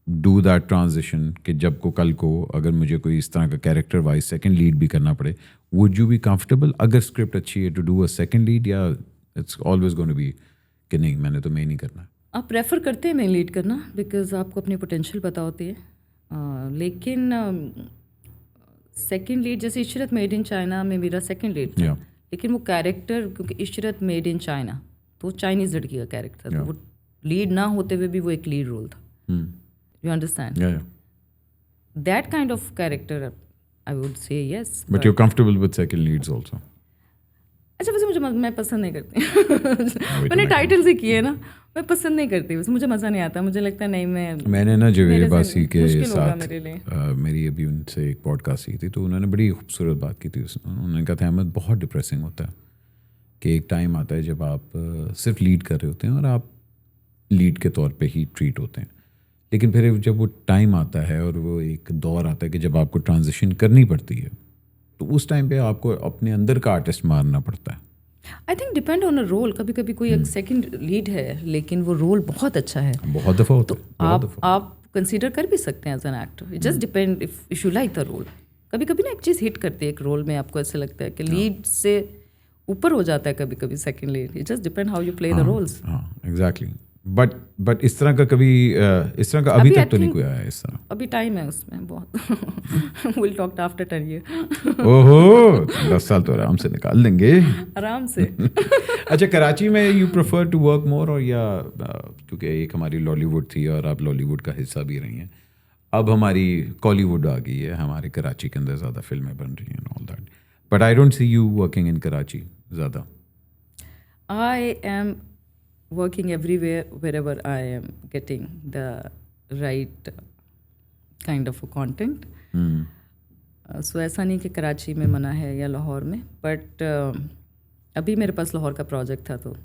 do that transition कि जब को कल को अगर मुझे कोई इस तरह का कैरेक्टर वाइज सेकंड लीड भी करना पड़े, वुड यू बी कंफर्टेबल अगर स्क्रिप्ट अच्छी है to do a second lead, या it's always going to be कि नहीं मैंने तो मेन ही करना है? आप प्रेफर करते हैं मेन लीड करना बिकॉज आपको अपनी पोटेंशियल पता होती है, लेकिन सेकंड लीड जैसे इशरत मेड इन चाइना में मेरा सेकंड लीड था, Yeah. लेकिन वो कैरेक्टर क्योंकि इशरत मेड इन चाइना तो चाइनीज लड़की का कैरेक्टर था, तो वो लीड ना होते हुए भी वो एक लीड रोल था। You understand? Yeah. That kind of character, I would say yes. But you're comfortable with second leads also? अच्छा वैसे मुझे मैं पसंद नहीं करती मैंने टाइटल से किए ना, मैं पसंद नहीं करती, वैसे मुझे मज़ा नहीं आता, मुझे लगता है नहीं मैंने ना जवेद बासी के मुश्किल होगा साथ मेरे लिए। मेरी अभी उनसे एक पॉडकास्ट की थी तो उन्होंने बड़ी खूबसूरत बात की थी। उन्होंने कहा था अहमद बहुत डिप्रेसिंग होता है कि एक टाइम आता है जब आप सिर्फ लीड कर रहे होते हैं और आप लीड के तौर पे ही ट्रीट होते हैं, लेकिन फिर जब वो टाइम आता है और वो एक दौर आता है कि जब आपको ट्रांजिशन करनी पड़ती है तो उस टाइम पे आपको अपने अंदर का आर्टिस्ट मारना पड़ता है। I think depend on a role, कभी कभी कोई एक सेकंड लीड है लेकिन वो रोल बहुत अच्छा है, बहुत दफ़ा होता है। आप कंसीडर कर भी सकते हैं as an actor, it just depend if you like the role. कभी कभी ना एक चीज़ हिट करती है एक रोल में, आपको ऐसा लगता है कि लीड से ऊपर हो जाता है कभी कभी second lead, it just depend how you play the roles. हाँ एग्जैक्टली। बट इस तरह का कभी इस तरह का अभी तक तो नहीं कोई आया इस तरह। अभी टाइम है उसमें बहुत विल टॉक आफ्टर 10 years। ओहो 10 साल तो आराम से निकाल देंगे। आराम से। अच्छा कराची में you prefer to work more और या क्योंकि एक हमारी लॉलीवुड थी और आप लॉलीवुड का हिस्सा भी रही हैं, अब हमारी कॉलीवुड आ गई है, हमारे कराची के अंदर ज़्यादा फिल्में बन रही हैं all that, but I don't see you working in Karachi ज़्यादा। I am working everywhere wherever I am getting the right kind of a content. So ऐसा नहीं कि कराची में मना है या लाहौर में, बट अभी मेरे पास लाहौर का प्रोजेक्ट था तो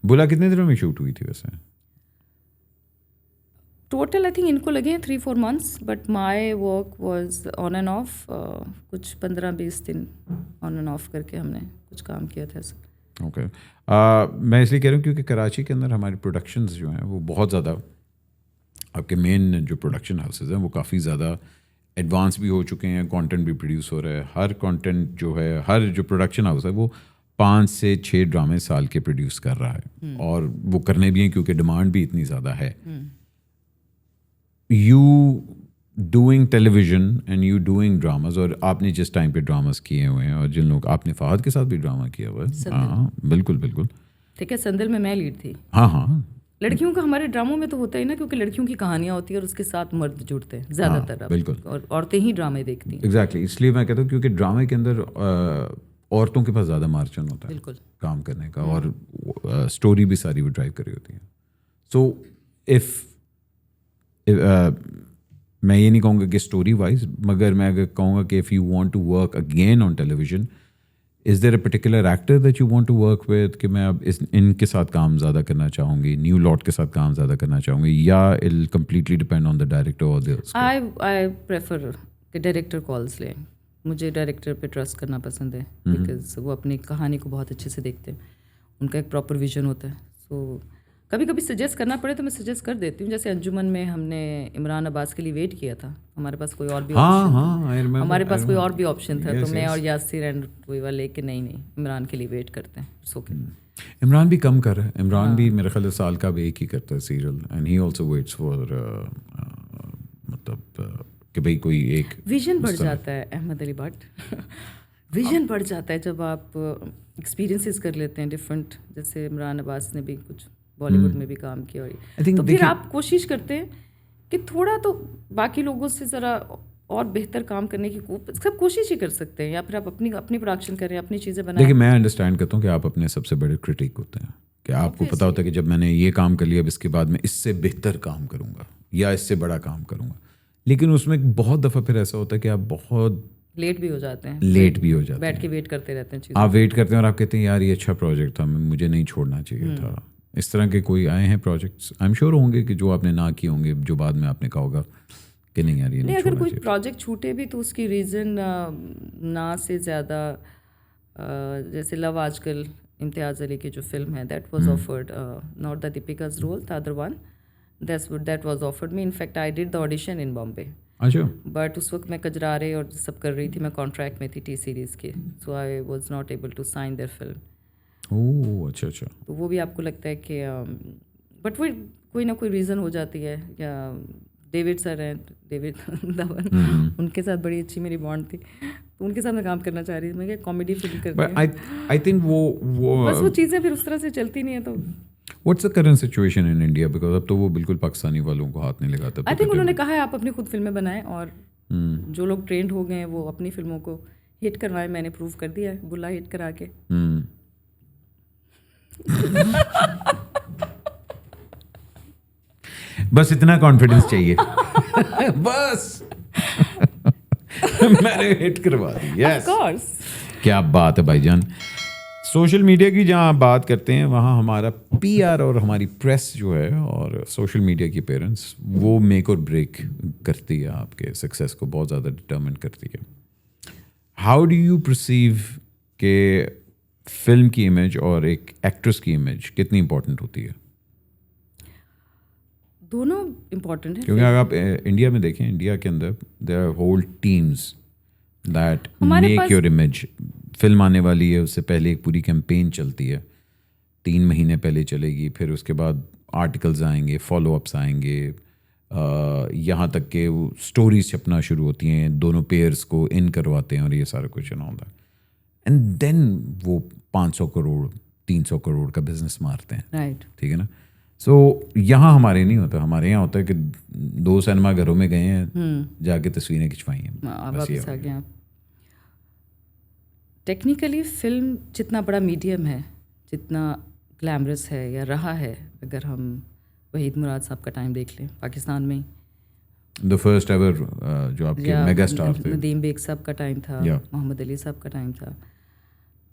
बुला कितने दिनों में शूट हुई थी वैसे? टोटल आई थिंक इनको लगे हैं 3-4 months, but my work was on and of, कुछ 15-20 दिन ऑन एंड ऑफ करके हमने कुछ काम किया था ऐसा। ओके मैं इसलिए कह रहा हूँ क्योंकि कराची के अंदर हमारी प्रोडक्शंस जो हैं वो बहुत ज़्यादा, आपके मेन जो प्रोडक्शन हाउसेज हैं वो काफ़ी ज़्यादा एडवांस भी हो चुके हैं, कंटेंट भी प्रोड्यूस हो रहा है। हर कंटेंट जो है, हर जो प्रोडक्शन हाउस है वो 5 से 6 ड्रामे साल के प्रोड्यूस कर रहा है और वो करने भी हैं क्योंकि डिमांड भी इतनी ज़्यादा है। You doing television and you doing dramas, और आपने जिस टाइम पे ड्रामास किए हुए हैं और जिन लोग, आपने फहद के साथ भी ड्रामा किया हुआ है। हाँ बिल्कुल बिल्कुल ठीक है, संदल में मैं लीड थी। हाँ लड़कियों का हमारे ड्रामों में तो होता ही ना, क्योंकि लड़कियों की कहानियाँ होती है और उसके साथ मर्द जुड़ते हैं ज़्यादातर, बिल्कुल, और औरतें ही ड्रामे देखती हैं। एग्जैक्टली इसलिए मैं कहता हूँ क्योंकि ड्रामे के अंदर औरतों के पास ज़्यादा मार्जिन होता है बिल्कुल काम करने का, और स्टोरी भी सारी वो ड्राइव कर रही होती है। सो मैं ये नहीं कहूँगा कि स्टोरी वाइज, मगर मैं अगर कहूँगा कि if you want to work again on television, is there a particular actor that you want to work with कि मैं अब इनके साथ काम ज़्यादा करना चाहूँगी, न्यू लॉट के साथ काम ज़्यादा करना चाहूँगी, या it completely depend on the director और द आई प्रेफर कि डायरेक्टर कॉल्स लें। मुझे डायरेक्टर पे ट्रस्ट करना पसंद है बिकॉज वो अपनी कहानी को बहुत अच्छे से देखते हैं, उनका एक प्रॉपर विजन होता है। सो कभी कभी सजेस्ट करना पड़े तो मैं सजेस्ट कर देती हूँ। जैसे अंजुमन में हमने इमरान अब्बास के लिए वेट किया था, हमारे पास कोई और भी हमारे पास कोई और भी ऑप्शन था, तो मैं और यासिर एंड वीवा लेके नहीं इमरान के लिए वेट करते हैं। It's okay. इमरान भी कम कर रहा है, इमरान भी मेरे ख्याल साल का एक ही करता है serial, and he also waits for मतलब कि भाई कोई एक विजन बढ़ जाता है अहमद अली भट्ट। विजन बढ़ जाता है जब आप एक्सपीरियंसेस कर लेते हैं डिफरेंट, जैसे इमरान अब्बास ने भी कुछ बॉलीवुड में भी काम किया, तो फिर आप कोशिश करते हैं कि थोड़ा तो बाकी लोगों से ज़रा और बेहतर काम करने की सब कोशिश ही कर सकते हैं, या फिर आप अपनी प्रोडक्शन करें, अपनी चीज़ें बनाएं। देखिए मैं अंडरस्टैंड करता हूँ कि आप अपने सबसे बड़े क्रिटिक होते हैं, कि आपको पता होता है कि जब मैंने ये काम कर लिया अब इसके बाद मैं इससे बेहतर काम करूँगा या इससे बड़ा काम करूँगा, लेकिन उसमें बहुत दफ़ा फिर ऐसा होता है कि आप बहुत लेट भी हो जाते हैं, लेट भी हो जाते बैठ हैं, के वेट करते रहते हैं चीज़ें। आप वेट करते हैं और आप कहते हैं यार ये अच्छा प्रोजेक्ट था, मुझे नहीं छोड़ना चाहिए था। इस तरह के कोई आए हैं प्रोजेक्ट्स? आई एम श्योर होंगे कि जो आपने ना किए होंगे, जो बाद में आपने कहा होगा कि नहीं यार ये नहीं अगर छोड़ना कोई चाहिए। प्रोजेक्ट छूटे भी तो उसकी रीज़न ना से ज़्यादा, जैसे लव आजकल इम्तियाज़ अली की जो फिल्म है, that was offered, not the Deepika's role, the other one, that was offered me. In fact I did the audition in Bombay, अच्छा, बट उस वक्त मैं कजरारे और सब कर रही थी, मैं कॉन्ट्रैक्ट में थी टी सीरीज़ के, so I was not able to sign their film. Oh अच्छा अच्छा। तो वो भी आपको लगता है कि बट वो कोई ना कोई रीज़न हो जाती है। या डेविड सर हैं, डेविड धवन, उनके साथ बड़ी अच्छी मेरी बॉन्ड थी, तो उनके साथ मैं काम करना चाह रही थी। मैं क्या कॉमेडी फिल्म करती बट हूँ, आई थिंक वो बस वो चीज़ें फिर उस तरह से चलती नहीं है। तो what's the current situation in India, because अब तो वो बिल्कुल पाकिस्तानी वालों को हाथ नहीं लगाता। आई थिंक उन्होंने कहा है आप अपनी खुद फिल्में बनाएं, और जो लोग ट्रेंड हो गए हैं वो अपनी फिल्मों को हिट करवाएं। मैंने प्रूव कर दिया है, बुला हिट करा के। बस इतना कॉन्फिडेंस चाहिए बस मैंने हिट करवा दी। यस, क्या बात है भाईजान। सोशल मीडिया की जहाँ आप बात करते हैं वहाँ हमारा पीआर और हमारी प्रेस जो है और सोशल मीडिया की पेरेंट्स, वो मेक और ब्रेक करती है, आपके सक्सेस को बहुत ज़्यादा डिटर्मिन करती है। हाउ डू यू परसीव के फिल्म की इमेज और एक एक्ट्रेस की इमेज कितनी इंपॉर्टेंट होती है? दोनों इम्पोर्टेंट है, क्योंकि अगर आप इंडिया में देखें, इंडिया के अंदर there are whole teams that make your image. Film आने वाली है, उससे पहले एक पूरी कैंपेन चलती है, 3 महीने पहले चलेगी, फिर उसके बाद आर्टिकल्स आएंगे, फॉलोअप्स आएंगे, यहाँ तक के स्टोरीज छपना शुरू होती हैं, दोनों पेयर्स को इन करवाते हैं और ये सारा कुछ ना होता है, एंड देन वो 500 करोड़ 300 करोड़ का बिजनेस मारते हैं। राइट, ठीक है ना। सो यहाँ हमारे नहीं होता, हमारे यहाँ होता है कि 2 सिनेमा घरों में गए हैं, जाके तस्वीरें खिंचवाई हैं, बस ये वापस आ गए आप। टेक्निकली फिल्म जितना बड़ा मीडियम है, जितना ग्लैमरस है या रहा है, अगर हम वहीद मुराद साहब का टाइम देख लें पाकिस्तान में, द फर्स्ट एवर जो आपके मेगा स्टार थे, नदीम बेग साहब का टाइम था, मोहम्मद अली साहब का टाइम था,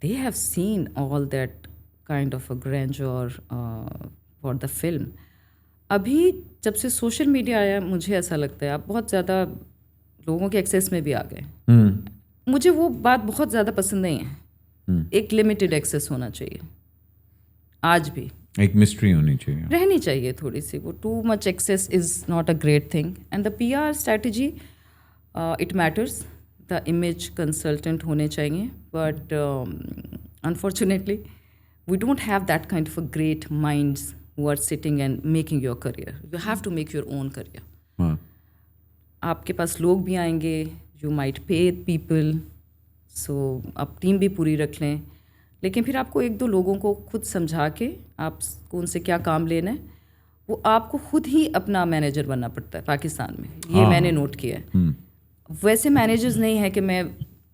they have seen all that kind of a grandeur for the film. अभी जब से सोशल मीडिया आया, मुझे ऐसा लगता है आप बहुत ज़्यादा लोगों के एक्सेस में भी आ गए। मुझे वो बात बहुत ज़्यादा पसंद नहीं है। एक लिमिटेड एक्सेस होना चाहिए, आज भी एक मिस्ट्री होनी चाहिए, रहनी चाहिए थोड़ी सी। वो too much access is not a great thing, and the PR strategy it matters. The image consultant होने चाहिए, but unfortunately we don't have that kind of a great minds who are sitting and making your career. You have to make your own career. हाँ, आपके पास लोग भी आएंगे, you might pay people, so आप team भी पूरी रख लें, लेकिन फिर आपको 1-2 लोगों को खुद समझा के आपको उनसे क्या काम लेना है, वो आपको खुद ही अपना मैनेजर बनना पड़ता है पाकिस्तान में। ये मैंने नोट किया है। वैसे मैनेजर्स नहीं है कि मैं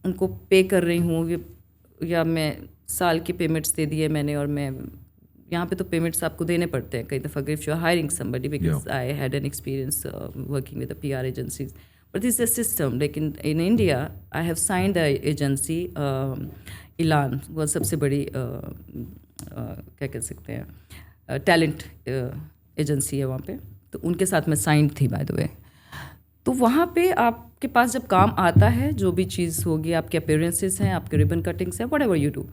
उनको पे कर रही हूँ या मैं साल की पेमेंट्स दे दिए मैंने, और मैं यहाँ पे तो पेमेंट्स आपको देने पड़ते हैं कई दफ़ा if you are hiring somebody, because I had an experience working with the PR agencies, but this is a system. लेकिन in India I have signed the agency इलान, वो सबसे बड़ी क्या कह सकते हैं टैलेंट एजेंसी है वहाँ पे, तो उनके साथ मैं साइंड थी बाय द वे। तो वहाँ पे आपके पास जब काम आता है, जो भी चीज़ होगी, आपके अपीयरेंसेस हैं, आपके रिबन कटिंग्स हैं, whatever you do,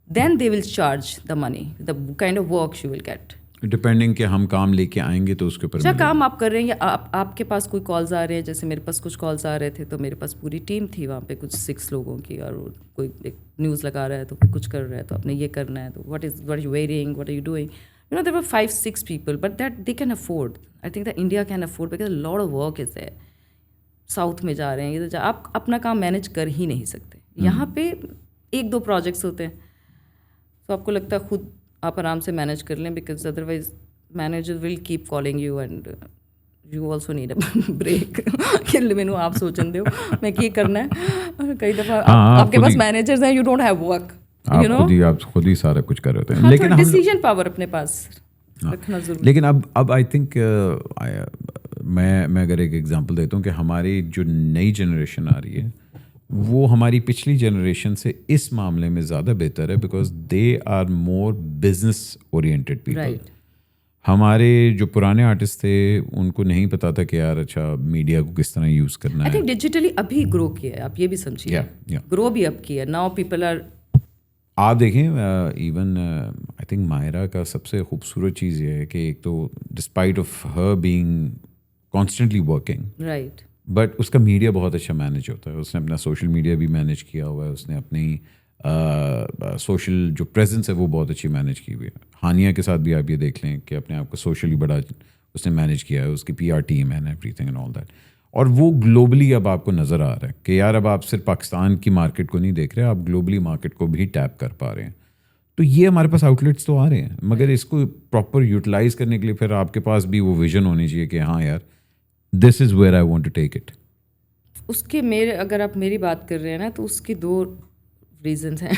then they will charge the money, the kind of work you will get. Depending कि हम काम लेके आएंगे तो उसके ऊपर अच्छा काम आप कर रहे हैं या आपके पास कोई कॉल्स आ रहे हैं, जैसे मेरे पास कुछ कॉल्स आ रहे थे, तो मेरे पास पूरी टीम थी वहाँ पे, कुछ 6 लोगों की, और कोई एक न्यूज़ लगा रहा है तो कोई कुछ कर रहा है, तो आपने ये करना है, तो what are you wearing, what are you doing, you know, there were 5-6 people, but that they can afford. I think that India can afford because a lot of work is there. South में जा रहे हैं, इधर आप अपना काम manage कर ही नहीं सकते। यहाँ पे 1-2 प्रोजेक्ट्स होते हैं, तो आपको लगता है खुद आप आराम से मैनेज कर लें, because otherwise manager will keep calling you and you also need a break. मैनू आप सोचन दो मैं की करना है, कई दफ़ा आपके पास मैनेजर्स हैं, यू डोंट हैव वर्क, आप खुद ही सारा कुछ कर रहे होते हैं। लेकिन डिसीजन पावर अपने पास रखना जरूरी। लेकिन अब आई थिंक मैं अगर एक एग्जांपल देता हूँ कि हमारी जो नई जनरेशन आ रही है वो हमारी पिछली जनरेशन से इस मामले में ज़्यादा बेहतर है, because they are more business oriented people. हमारे जो पुराने आर्टिस्ट थे उनको नहीं पता था कि यार अच्छा मीडिया को किस तरह यूज़ करना है। आई थिंक डिजिटली अभी ग्रो किया है, आप ये भी समझिए। ग्रो भी अब किया, नाउ पीपल आर। आप देखें इवन आई थिंक मायरा का सबसे खूबसूरत चीज़ ये है कि एक तो despite of her being constantly working, right, but उसका मीडिया बहुत अच्छा मैनेज होता है। उसने अपना सोशल मीडिया भी मैनेज किया हुआ है, उसने अपनी सोशल जो प्रेजेंस है वो बहुत अच्छी मैनेज की हुई है। हानिया के साथ भी आप ये देख लें कि अपने आप को सोशली बड़ा उसने मैनेज किया है, उसकी PR टीम है, एवरीथिंग एंड ऑल दैट। और वो ग्लोबली अब आपको नज़र आ रहा है कि यार अब आप सिर्फ पाकिस्तान की मार्केट को नहीं देख रहे, आप ग्लोबली मार्केट को भी टैप कर पा रहे हैं। तो ये हमारे पास आउटलेट्स तो आ रहे हैं, मगर इसको प्रॉपर यूटिलाइज करने के लिए फिर आपके पास भी वो विजन होनी चाहिए कि हाँ यार this is where I want to take it. उसके मेरे अगर आप मेरी बात कर रहे हैं ना तो उसकी 2 रीजंस हैं।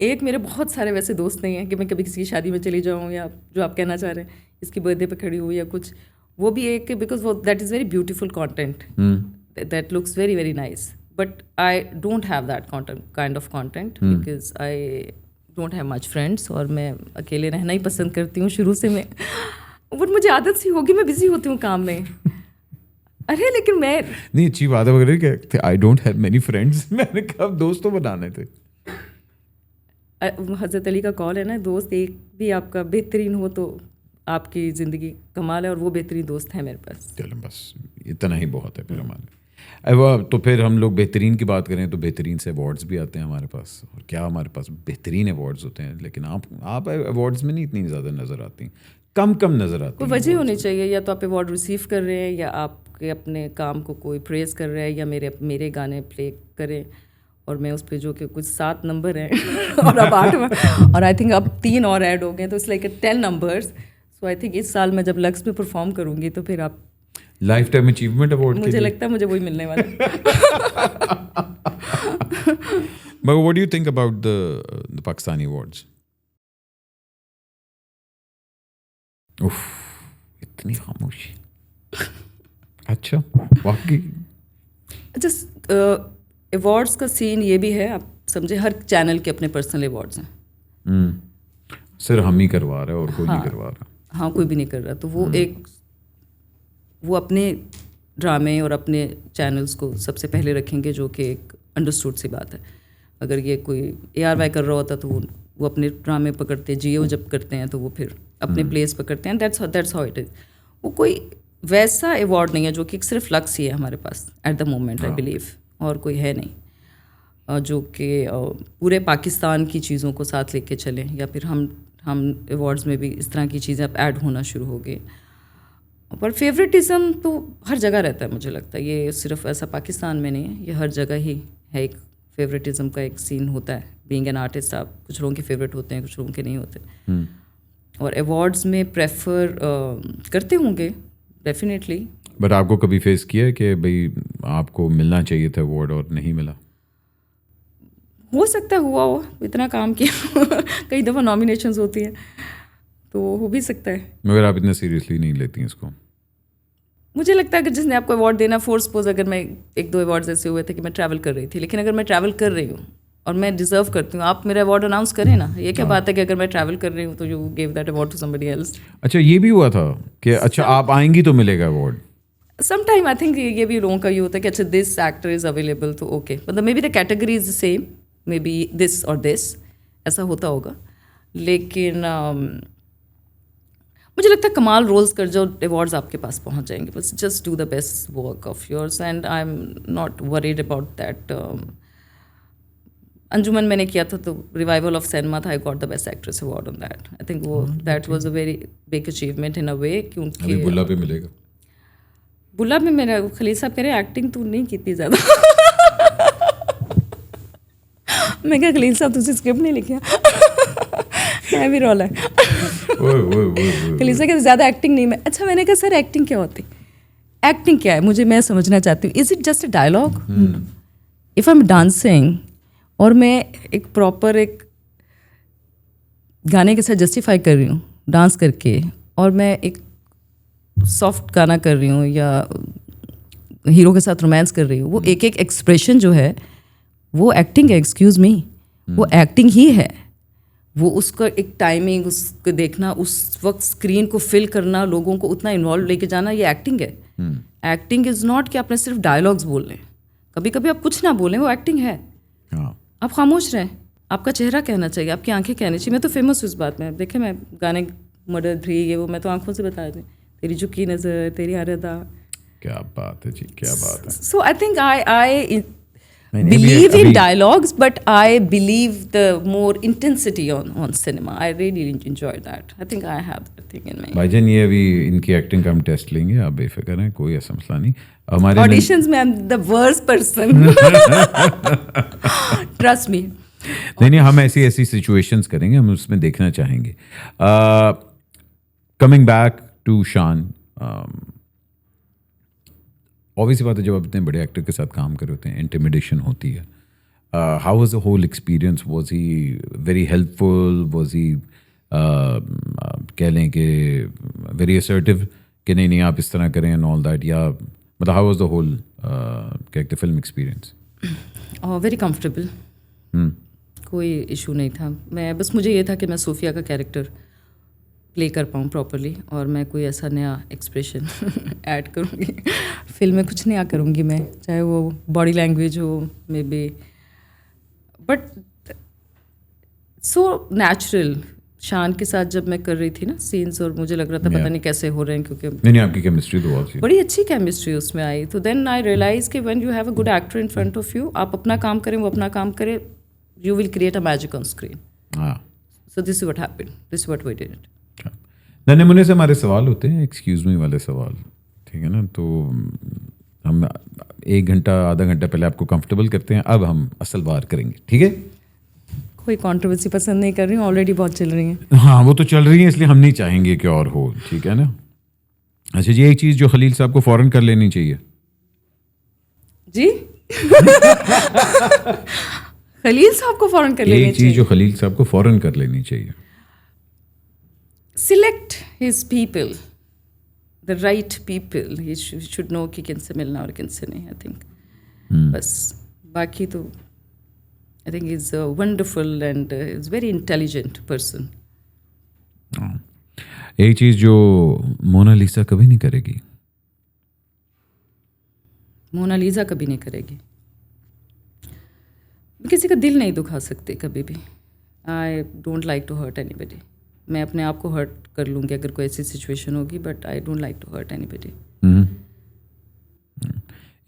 एक, मेरे बहुत सारे वैसे दोस्त नहीं हैं कि मैं कभी किसी की शादी में चली जाऊँ या जो आप कहना चाह रहे हैं इसकी बर्थडे पे खड़ी हुई या कुछ, वो भी एक बिकॉज वो that is very beautiful content, that looks very very nice, but I don't have that kind of content because I don't have much friends, और मैं अकेले रहना ही पसंद करती हूँ शुरू से। मैं बट मुझे आदत सी होगी, मैं बिजी होती हूँ काम में। अरे लेकिन मैं नहीं, अच्छी बात है वगैरह, I don't have many friends. मैंने कब दोस्त तो बनाने थे। हज़रत अली का कॉल है ना, दोस्त एक भी आपका बेहतरीन हो तो आपकी ज़िंदगी कमाल है, और वो बेहतरीन दोस्त है मेरे पास। चलो बस इतना ही बहुत है फिर हमारे। तो फिर हम लोग बेहतरीन की बात करें तो बेहतरीन से अवार्ड्स भी आते हैं हमारे पास, और क्या हमारे पास बेहतरीन अवार्ड्स होते हैं, लेकिन आप अवार्ड्स में नहीं इतनी ज़्यादा नज़र आती, कम नज़र आती। कोई वजह होनी चाहिए, या तो आप अवार्ड रिसीव कर रहे हैं या आपके अपने काम को कोई प्रेज़ कर रहा है, या मेरे गाने प्ले करें और मैं उस पर जो कि कुछ 7 नंबर हैं और अब 8 और आई थिंक अब 3 और ऐड हो गए, तो it's like 10 numbers. So I think इस साल मैं जब लक्स में परफॉर्म करूँगी तो फिर आप लाइफ टाइम अचीवमेंट अवार्ड, मुझे लगता है मुझे वही मिलने वाला है। But what do you think about the Pakistani awards? उफ, इतनी खामोशी। अच्छा, वाकई जस्ट अवार्ड्स का सीन ये भी है, आप समझे, हर चैनल के अपने पर्सनल अवार्ड्स हैं। सिर्फ हम ही करवा रहे हैं और कोई नहीं करवा रहा। हाँ, कोई भी नहीं कर रहा, तो वो अपने ड्रामे और अपने चैनल्स को सबसे पहले रखेंगे, जो कि एक अंडरस्टूड सी बात है। अगर ये कोई ARY कर रहा होता तो वो अपने ड्रामे पकड़ते, जियो जब करते हैं तो वो फिर अपने प्लेस पकड़ते हैं। That's how it is. वो कोई वैसा अवार्ड नहीं है जो कि सिर्फ लक्स ही है हमारे पास at the moment, I believe, और कोई है नहीं जो कि पूरे पाकिस्तान की चीज़ों को साथ लेके चलें, या फिर हम अवार्ड्स में भी इस तरह की चीज़ें अब ऐड होना शुरू हो गई। पर फेवरेटिज़म तो हर जगह रहता है, मुझे लगता है ये सिर्फ ऐसा पाकिस्तान में नहीं है, ये हर जगह ही है। एक फेवरेटिज़म का एक सीन होता है, बीइंग एन आर्टिस्ट। आप कुछ लोगों के फेवरेट होते हैं, कुछ लोगों के नहीं होते, और अवार्ड्स में प्रेफर करते होंगे डेफिनेटली। बट आपको कभी फेस किया है कि भाई आपको मिलना चाहिए था अवार्ड और नहीं मिला? हो सकता है हुआ हो, इतना काम किया कई दफ़ा नॉमिनेशंस होती हैं तो हो भी सकता है, मगर आप इतना सीरियसली नहीं लेती हैं इसको। मुझे लगता है कि जिसने आपको अवार्ड देना, फॉर सपोज अगर मैं 1-2 अवार्ड्स ऐसे हुए थे कि मैं ट्रैवल कर रही थी, लेकिन अगर मैं ट्रैवल कर रही हूँ और मैं डिजर्व करती हूँ, आप मेरा अवार्ड अनाउंस करें ना। ये क्या बात है कि अगर मैं ट्रैवल कर रही हूँ तो you give that award to somebody else. अच्छा, ये भी हुआ था कि अच्छा आप आएंगी तो मिलेगा award? Some time I think ये भी लोगों का ये होता है कि अच्छा दिस एक्टर इज़ अवेलेबल तो ओके, मतलब maybe the category is the same, maybe this और दिस, ऐसा होता होगा। लेकिन मुझे लगता है कमाल रोल्स कर जाओ, अवार्ड्स आपके पास पहुंच जाएंगे। बस just do the best work of yours and I am not worried about that. Anjuman मैंने किया था तो रिवाइवल ऑफ सिनेमा था, I got the best actress award on that. I think वो that was a very big achievement in a way, क्योंकि बुल्ला पे मिलेगा। बुल्ला में मेरा खलील साहब कह रहे एक्टिंग तो नहीं की इतनी ज़्यादा। मैं क्या खलील साहब तुझे स्क्रिप्ट नहीं लिखा मैं भी रोला है। खलील साहब कहते ज़्यादा एक्टिंग नहीं। मैं अच्छा, मैंने कहा सर एक्टिंग क्या होती, एक्टिंग क्या है, मैं समझना चाहती हूँ। Is it just a dialogue? If I am dancing और मैं एक प्रॉपर एक गाने के साथ जस्टिफाई कर रही हूँ डांस करके, और मैं एक सॉफ्ट गाना कर रही हूँ या हीरो के साथ रोमांस कर रही हूँ, वो एक एक एक्सप्रेशन जो है वो एक्टिंग है, एक्सक्यूज मी, वो एक्टिंग ही है। वो उसका एक टाइमिंग, उसको देखना, उस वक्त स्क्रीन को फिल करना, लोगों को उतना इन्वॉल्व लेके जाना, ये एक्टिंग है। एक्टिंग इज़ नॉट कि आपने सिर्फ डायलॉग्स बोल रहे हैं, कभी कभी आप कुछ ना बोलें, वो एक्टिंग है। आप खामोश रहें, आपका चेहरा कहना चाहिए, आपकी आंखें कहनी चाहिए। मैं तो फेमस हूँ इस बात में, देखे मैं गाने मर्डर 3 ये वो मैं तो आंखों से बता दूँ, तेरी झुकी नज़र, तेरी हर अदा। क्या बात है जी, क्या बात है। So I think I believe in dialogues, but I believe the more intensity on cinema. I really enjoy that. I think I have that thing in me. भाईजान ये अभी इनकी एक्टिंग का हम टेस्ट लेंगे, आप बेफिक्र हैं, कोई ऐसा मसला नहीं। हमारे auditions में I'm the worst person. Trust me. नहीं, हम ऐसी सिचुएशंस करेंगे, हम उसमें देखना चाहेंगे। कमिंग बैक टू शान, ऑब्वियसली बात है, जब आप इतने बड़े एक्टर के साथ काम कर रहे होते हैं, इंटिमिडेशन होती है। How was the whole experience? Was he very helpful? Was he कह लें कि वेरी असर्टिव कि नहीं आप इस तरह करें एंड ऑल दैट, या मतलब हाउ वाज द होल क्या फिल्म एक्सपीरियंस? वेरी कंफर्टेबल, कोई इशू नहीं था। मैं बस मुझे ये था कि मैं सोफिया का कैरेक्टर प्ले कर पाऊँ प्रॉपरली, और मैं कोई ऐसा नया एक्सप्रेशन ऐड करूँगी फिल्म में, कुछ नया करूँगी मैं, चाहे वो बॉडी लैंग्वेज हो may be, but so natural. शान के साथ जब मैं कर रही थी ना सीन्स, और मुझे लग रहा था पता नहीं कैसे हो रहे हैं, क्योंकि नहीं आपकी केमिस्ट्री तो बहुत बड़ी अच्छी केमिस्ट्री उसमें आई। तो देन आई रियलाइज कि when you have a good actor in front of you, आप अपना काम करें, वो अपना काम करे, you will create a magic on screen. So this is what happened. This is what we did. नन्हे मुन्ने से हमारे सवाल होते हैं, एक्सक्यूज मी वाले सवाल, ठीक है ना? तो हम 1 घंटा आधा घंटा पहले आपको कंफर्टेबल करते हैं, अब हम असल बार करेंगे, ठीक है? कोई कंट्रोवर्सी पसंद नहीं कर रही हूँ, ऑलरेडी बहुत चल रही है। हाँ, वो तो चल रही है, इसलिए हम नहीं चाहेंगे कि और हो, ठीक है ना? अच्छा जी, एक चीज़ जो खलील साहब को फ़ौरन कर लेनी चाहिए जी खलील साहब को फ़ौरन कर लेनी चाहिए। एक चीज़ जो खलील साहब को फ़ौरन कर लेनी चाहिए, select his people, the right people. He should know कि किनसे मिलना और किनसे नहीं। आई थिंक बस, बाकी तो आई think is wonderful and is very intelligent person. एक चीज़ जो मोनालिसा कभी नहीं करेगी। मोनालिसा कभी नहीं करेगी, किसी का दिल नहीं दुखा सकते कभी भी। I don't like to hurt anybody. मैं अपने आप को हर्ट कर लूँगी अगर कोई ऐसी सिचुएशन होगी, but I don't like to hurt anybody.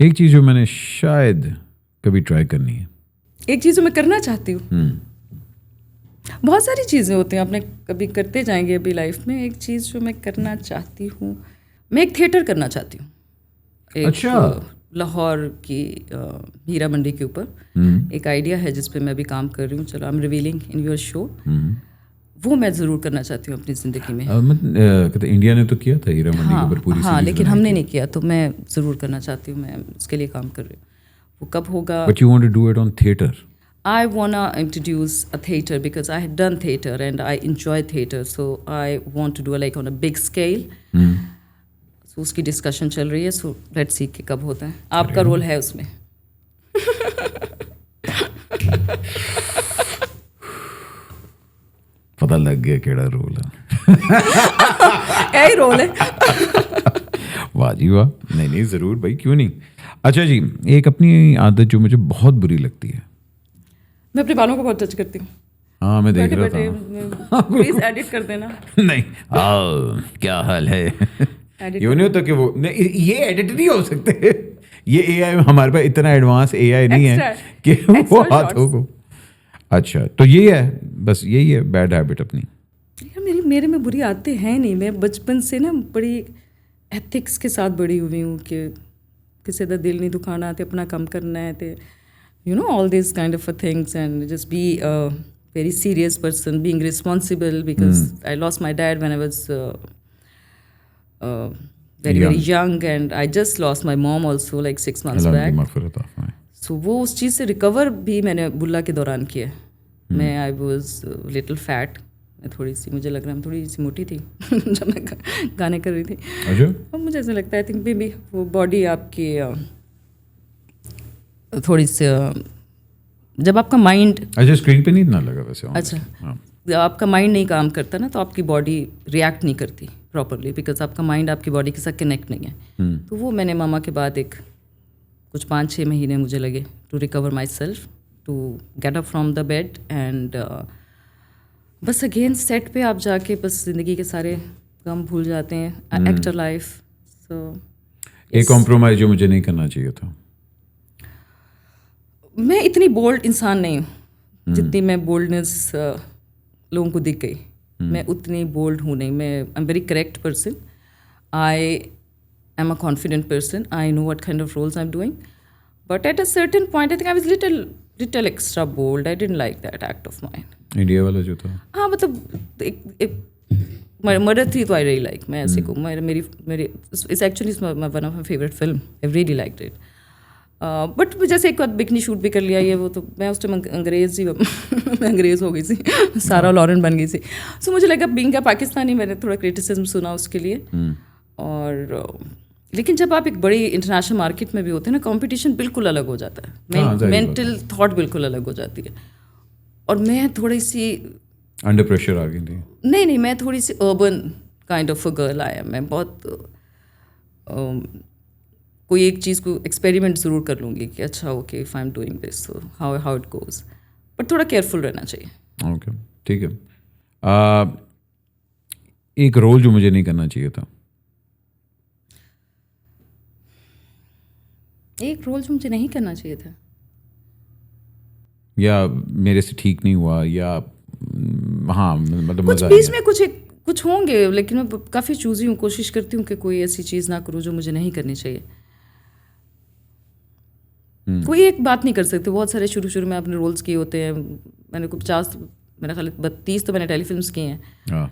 एक चीज़ जो मैंने शायद कभी ट्राई करनी है, एक चीज़ जो मैं करना चाहती हूँ, बहुत सारी चीज़ें होती हैं, आपने कभी करते जाएंगे अभी लाइफ में। एक चीज़ जो मैं करना चाहती हूँ, मैं एक थिएटर करना चाहती हूँ। अच्छा, लाहौर की हीरा मंडी के ऊपर एक आइडिया है जिस पे मैं अभी काम कर रही हूँ। चलो, I am revealing in your show. वो मैं ज़रूर करना चाहती हूँ अपनी ज़िंदगी में। कहते इंडिया ने तो किया था हीरा मंडी के ऊपर पूरी हाँ, लेकिन हमने नहीं किया, तो मैं ज़रूर करना चाहती हूँ। मैं उसके लिए काम कर रही हूँ। वो कब होगा? But you want to do it on theatre? I wanna introduce a theater because I had done theater and I enjoy theater, so I want to do like on a big scale. So उसकी discussion चल रही है, so let's see कि कब होता है। आपका role है उसमें? पता लग गया केड़ा रोल है। क्या ही रोल है? वाह जी वाह। नहीं ज़रूर भाई, क्यों नहीं। अच्छा जी, एक अपनी आदत जो मुझे बहुत बुरी लगती है, मैं अपने बालों को बहुत टच करती हूँ। हाँ, मैं देख रहा था। प्लीज एडिट कर देना। नहीं, क्या हाल है? ये नहीं होता कि वो नहीं, ये एडिट नहीं हो सकते। ये एआई, हमारे पास इतना एडवांस एआई नहीं है कि वो हाथों को। अच्छा, तो ये है, बस यही है बैड हैबिट अपनी। मेरे में बुरी आदतें हैं नहीं। मैं बचपन से ना बड़ी एथिक्स के साथ बड़ी हुई हूँ कि किसी का दिल नहीं दुखाना, ते अपना काम करना है, ते you know all these kind of things, and just be a very serious person, being responsible, because I lost my dad when I was very young, and I just lost my mom also like 6 months back. So वो उस चीज़ से recover भी मैंने बुल्ला के दौरान किया। मैं I was little fat मैं थोड़ी सी, मुझे लग रहा है मैं थोड़ी सी मोटी थी जब मैं गाने कर रही थी। अच्छा, और मुझे ऐसा लगता है आई थिंक मे बी वो बॉडी आपकी थोड़ी सी जब आपका माइंड, अच्छा स्क्रीन पे नहीं इतना लगा वैसे अच्छा हाँ। आपका माइंड नहीं काम करता ना, तो आपकी बॉडी रिएक्ट नहीं करती प्रॉपरली, बिकॉज आपका माइंड आपकी बॉडी के साथ कनेक्ट नहीं है। तो वो मैंने मामा के बाद एक कुछ 5-6 महीने मुझे लगे to recover myself, to get up from the bed and बस अगेन सेट पे आप जाके बस ज़िंदगी के सारे गम भूल जाते हैं, एक्टर लाइफ। सो एक कॉम्प्रोमाइज जो मुझे नहीं करना चाहिए था। मैं इतनी बोल्ड इंसान नहीं हूँ जितनी मैं बोल्डनेस लोगों को दिख गई। मैं उतनी बोल्ड हूँ नहीं। मैं I am very correct person, I am a confident person, I know what kind of roles I am doing, but at a certain point I think I was little extra bold. I didn't like that act of mind. India वाला जो था, हाँ मतलब एक murder 3 तो I really like, मैं ऐसे को मेरी it's actually one of my favourite film, I really liked it. But जैसे एक बार बिकनी शूट भी कर लिया ये वो, तो मैं उस टाइम अंग्रेज़ ही मैं अंग्रेज़ हो गई थी, सारा लॉरेन बन गई थी। सो मुझे लगा बीइंग अ पाकिस्तानी, मैंने थोड़ा क्रिटिसिज्म सुना उसके लिए। और लेकिन जब आप एक बड़ी इंटरनेशनल मार्केट में भी होते हैं ना, कंपटीशन बिल्कुल अलग हो जाता है, मेंटल थॉट बिल्कुल अलग हो जाती है। और मैं थोड़ी सी अंडर प्रेशर आ गई थी। नहीं, मैं थोड़ी सी urban kind of a girl I am. मैं बहुत कोई एक चीज़ को एक्सपेरिमेंट ज़रूर कर लूँगी कि अच्छा okay if I am doing this so how it goes, but थोड़ा केयरफुल रहना चाहिए। ओके ठीक है। एक रोल जो मुझे नहीं करना चाहिए था। एक रोल जो मुझे नहीं करना चाहिए था, या मेरे से ठीक नहीं हुआ, या हाँ मतलब कुछ मजा बीच में कुछ होंगे, लेकिन मैं काफ़ी चूज़ी हूँ, कोशिश करती हूँ कि कोई ऐसी चीज़ ना करूँ जो मुझे नहीं करनी चाहिए। कोई एक बात नहीं कर सकते, बहुत सारे शुरू में आपने रोल्स किए होते हैं। मैंने कुछ 50, मेरा ख्याल 32 तो मैंने टेलीफिल्म्स किए हैं, हाँ।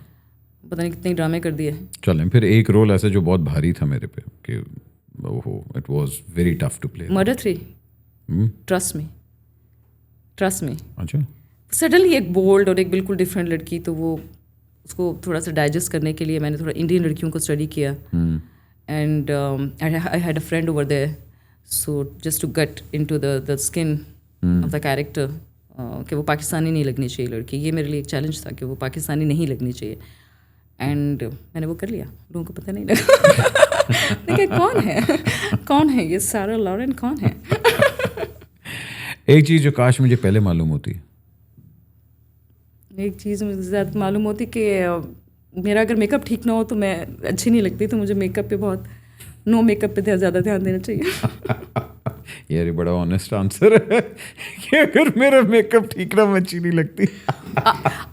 पता नहीं कितने ड्रामे कर दिए। चलें फिर एक रोल ऐसा जो बहुत भारी था मेरे पे कि ओहो it was very tough to play. Murder 3, trust me. अच्छा, सडनली एक बोल्ड और एक बिल्कुल डिफरेंट लड़की, तो वो उसको थोड़ा सा डाइजेस्ट करने के लिए मैंने थोड़ा इंडियन लड़कियों को स्टडी किया, and I had a friend over there, so just to get into the skin of the character, कि वो पाकिस्तानी नहीं लगनी चाहिए लड़की। ये मेरे लिए एक चैलेंज था कि वो पाकिस्तानी नहीं लगनी चाहिए, एंड मैंने वो कर लिया। लोगों को पता नहीं लगा देखिए कौन है ये सारा लॉरेन, कौन है। एक चीज़ जो काश मुझे पहले मालूम होती। एक चीज़ मुझे ज़्यादा मालूम होती कि मेरा अगर मेकअप ठीक ना हो तो मैं अच्छी नहीं लगती, तो मुझे मेकअप पे बहुत नो मेकअप पे ज़्यादा ध्यान देना चाहिए। ये बड़ा ऑनेस्ट आंसर है कि अगर मेरा मेकअप ठीक ना मैं अच्छी नहीं लगती।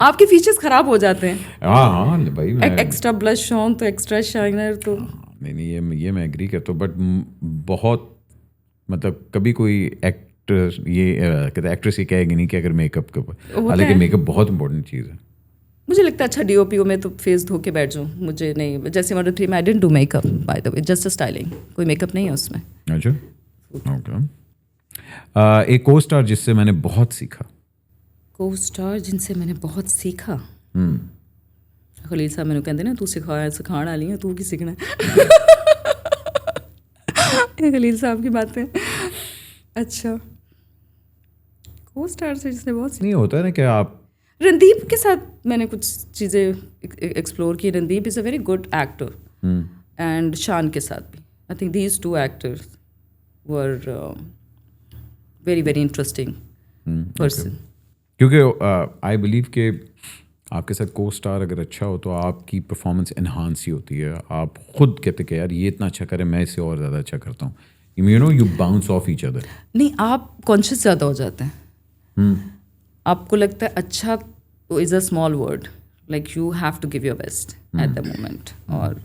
आपके फीचर्स खराब हो जाते हैं। हाँ भाई मैं एक्स्ट्रा ब्लश ऑन तो एक्स्ट्रा शाइनर तो नहीं ये मैं एग्री करता हूँ, बट बहुत मतलब कभी कोई एक्टर ये कहते एक्ट्रेस ये कहेगी नहीं कि अगर मेकअप का, हालांकि मेकअप बहुत इंपॉर्टेंट चीज़ है। मुझे लगता है अच्छा डीओपीओ में तो फेस धो के बैठ जाऊँ, मुझे नहीं। जैसे मर्डर 3 में I didn't do makeup by the way, just a styling, कोई मेकअप नहीं है उसमें। अच्छा ओके। एक को स्टार जिससे मैंने बहुत सीखा। को स्टार जिनसे मैंने बहुत सीखा, खलील साहब मैंने कहते ना तू सिखाने वाली है, तू की सीखना है। खलील साहब की बातें। अच्छा को स्टार से जिसने बहुत नहीं होता है ना कि आप रणदीप के साथ मैंने कुछ चीज़ें एक्सप्लोर की। Randeep is a very good actor, and शान के साथ भी I think these 2 actors were very very interesting person. क्योंकि आई बिलीव कि आपके साथ को स्टार अगर अच्छा हो तो आपकी परफॉर्मेंस इन्हांस ही होती है। आप खुद कहते कि यार ये इतना अच्छा करे, मैं इससे और ज़्यादा अच्छा करता हूँ। You bounce off each other. नहीं, आप कॉन्शियस ज़्यादा हो जाते हैं। आपको लगता है अच्छा is a small word, like you have to give your best at the moment, और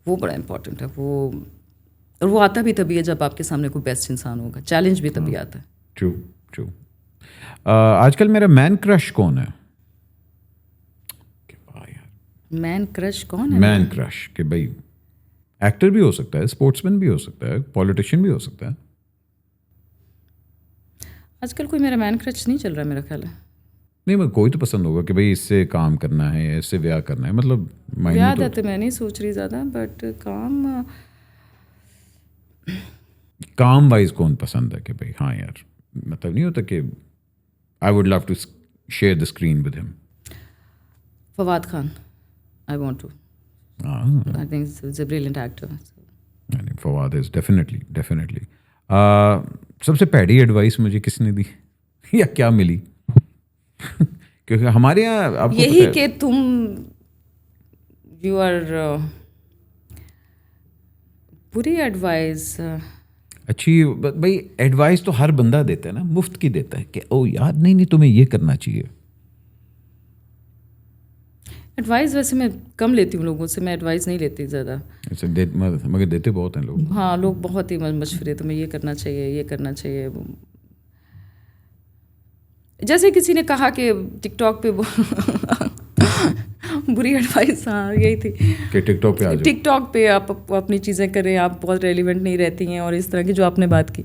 वो बड़ा इम्पोर्टेंट है। और वो आता भी तभी है जब आपके सामने कोई बेस्ट इंसान होगा। चैलेंज भी तभी आता है। ट्रू। आजकल मेरा मैन क्रश कौन है? मैन क्रश कौन है? मैन क्रश कि भाई एक्टर भी हो सकता है, स्पोर्ट्समैन भी हो सकता है, पॉलिटिशियन भी हो सकता है। आजकल कोई मेरा मैन क्रश नहीं चल रहा है, मेरा ख्याल है। नहीं मैं कोई तो पसंद होगा कि भाई इससे काम करना है या इससे ब्याह करना है, मतलब मायने याद तो आते मैं नहीं सोच रही ज़्यादा, बट काम काम वाइज कौन पसंद है कि भाई हाँ यार, मतलब नहीं होता कि I would love to share the screen with him. Fawad Khan, I want to, I think is a brilliant actor. Fawad is definitely. सबसे पहली एडवाइस मुझे किसने दी या क्या मिली? क्योंकि हमारे यहाँ आपको यही पता है, कि तुम यू आर बुरी एडवाइस। अच्छी भाई एडवाइस तो हर बंदा देता है ना, मुफ्त की देता है कि ओ यार नहीं नहीं तुम्हें ये करना चाहिए। एडवाइस वैसे मैं कम लेती हूँ लोगों से, मैं एडवाइस नहीं लेती ज़्यादा। ऐसे मगर देते बहुत हैं लोग। हाँ, लोग बहुत ही मशवरे, तुम्हें ये करना चाहिए, ये करना चाहिए। जैसे किसी ने कहा कि टिकटॉक पे बुरी एडवाइस, हाँ यही थी कि टिकटॉक पे आ जाओ, टिकटॉक पे आप अपनी चीज़ें करें, आप बहुत रेलिवेंट नहीं रहती हैं, और इस तरह की जो आपने बात की।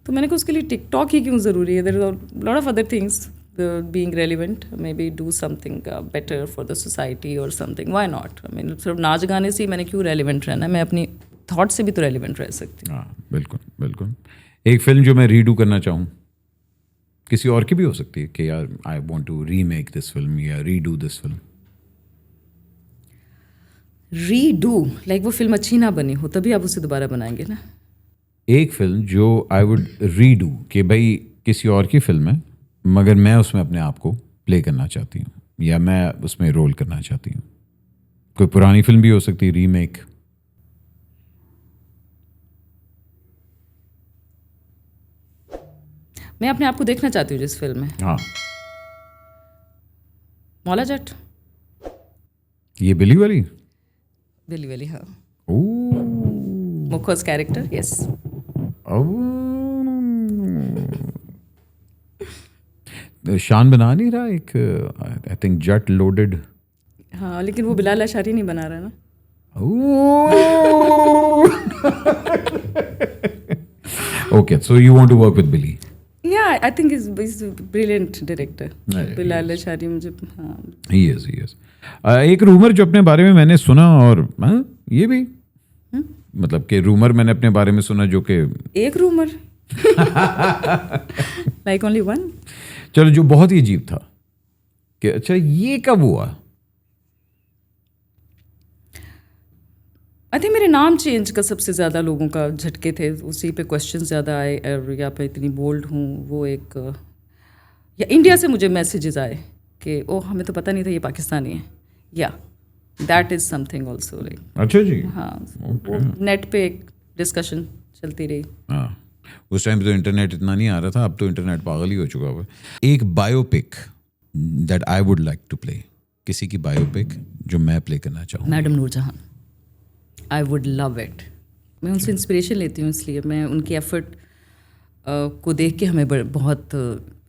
तो मैंने कहा उसके लिए टिकटॉक ही क्यों ज़रूरी है? There are lot of other things being relevant, maybe do something better for the society और something, why not? I mean सिर्फ नाच गाने से ही मैंने क्यों रेलिवेंट रहना है? मैं अपनी थॉट से भी तो रेलिवेंट रह सकती हूँ। हाँ बिल्कुल बिल्कुल। एक फिल्म जो मैं रीडू करना चाहूँ, किसी और की भी हो सकती है कि यार I want to remake this film या redo this film. Redo, like वो फिल्म अच्छी ना बनी हो तभी आप उसे दोबारा बनाएंगे ना। एक फिल्म जो आई वुड रीडू कि भाई किसी और की फिल्म है मगर मैं उसमें अपने आप को प्ले करना चाहती हूँ या मैं उसमें रोल करना चाहती हूँ। कोई पुरानी फिल्म भी हो सकती है, रीमेक। मैं अपने आप को देखना चाहती हूँ जिस फिल्म में। हाँ, मौला जट, ये बिली वाली। बिली वाली, हाँ, ओह मुखोस कैरेक्टर, यस। शान बना नहीं रहा एक, आई थिंक जट लोडेड। हाँ, लेकिन वो बिलाल अशारी नहीं बना रहा ना। Okay, so you want to work with Billy? या I think is brilliant director नहीं, बिलाल अशारी, मुझे हाँ। ही इज एक रूमर जो अपने बारे में मैंने सुना, और ये भी मतलब कि रूमर मैंने अपने बारे में सुना जो कि एक रूमर लाइक ओनली वन। चलो, जो बहुत ही अजीब था कि अच्छा ये कब हुआ? आई थिंक मेरे नाम चेंज का सबसे ज़्यादा लोगों का झटके थे, उसी पे क्वेश्चन ज़्यादा आए, और या पे इतनी बोल्ड हूँ वो एक, या इंडिया से मुझे मैसेजेस आए कि ओह हमें तो पता नहीं था ये पाकिस्तानी है, या that is something also like. अच्छा जी। हाँ, वो नेट पे एक डिस्कशन चलती रही। हाँ, उस टाइम तो इंटरनेट इतना नहीं आ रहा था, अब तो इंटरनेट पागल ही हो चुका हुआ। एक biopic that I would like to play, किसी की बायोपिक जो मैं प्ले करना चाहूँ। Madam Noorjahan, I would love it. मैं उनसे इंस्पिरेशन लेती हूँ, इसलिए मैं उनकी एफर्ट को देख के हमें बहुत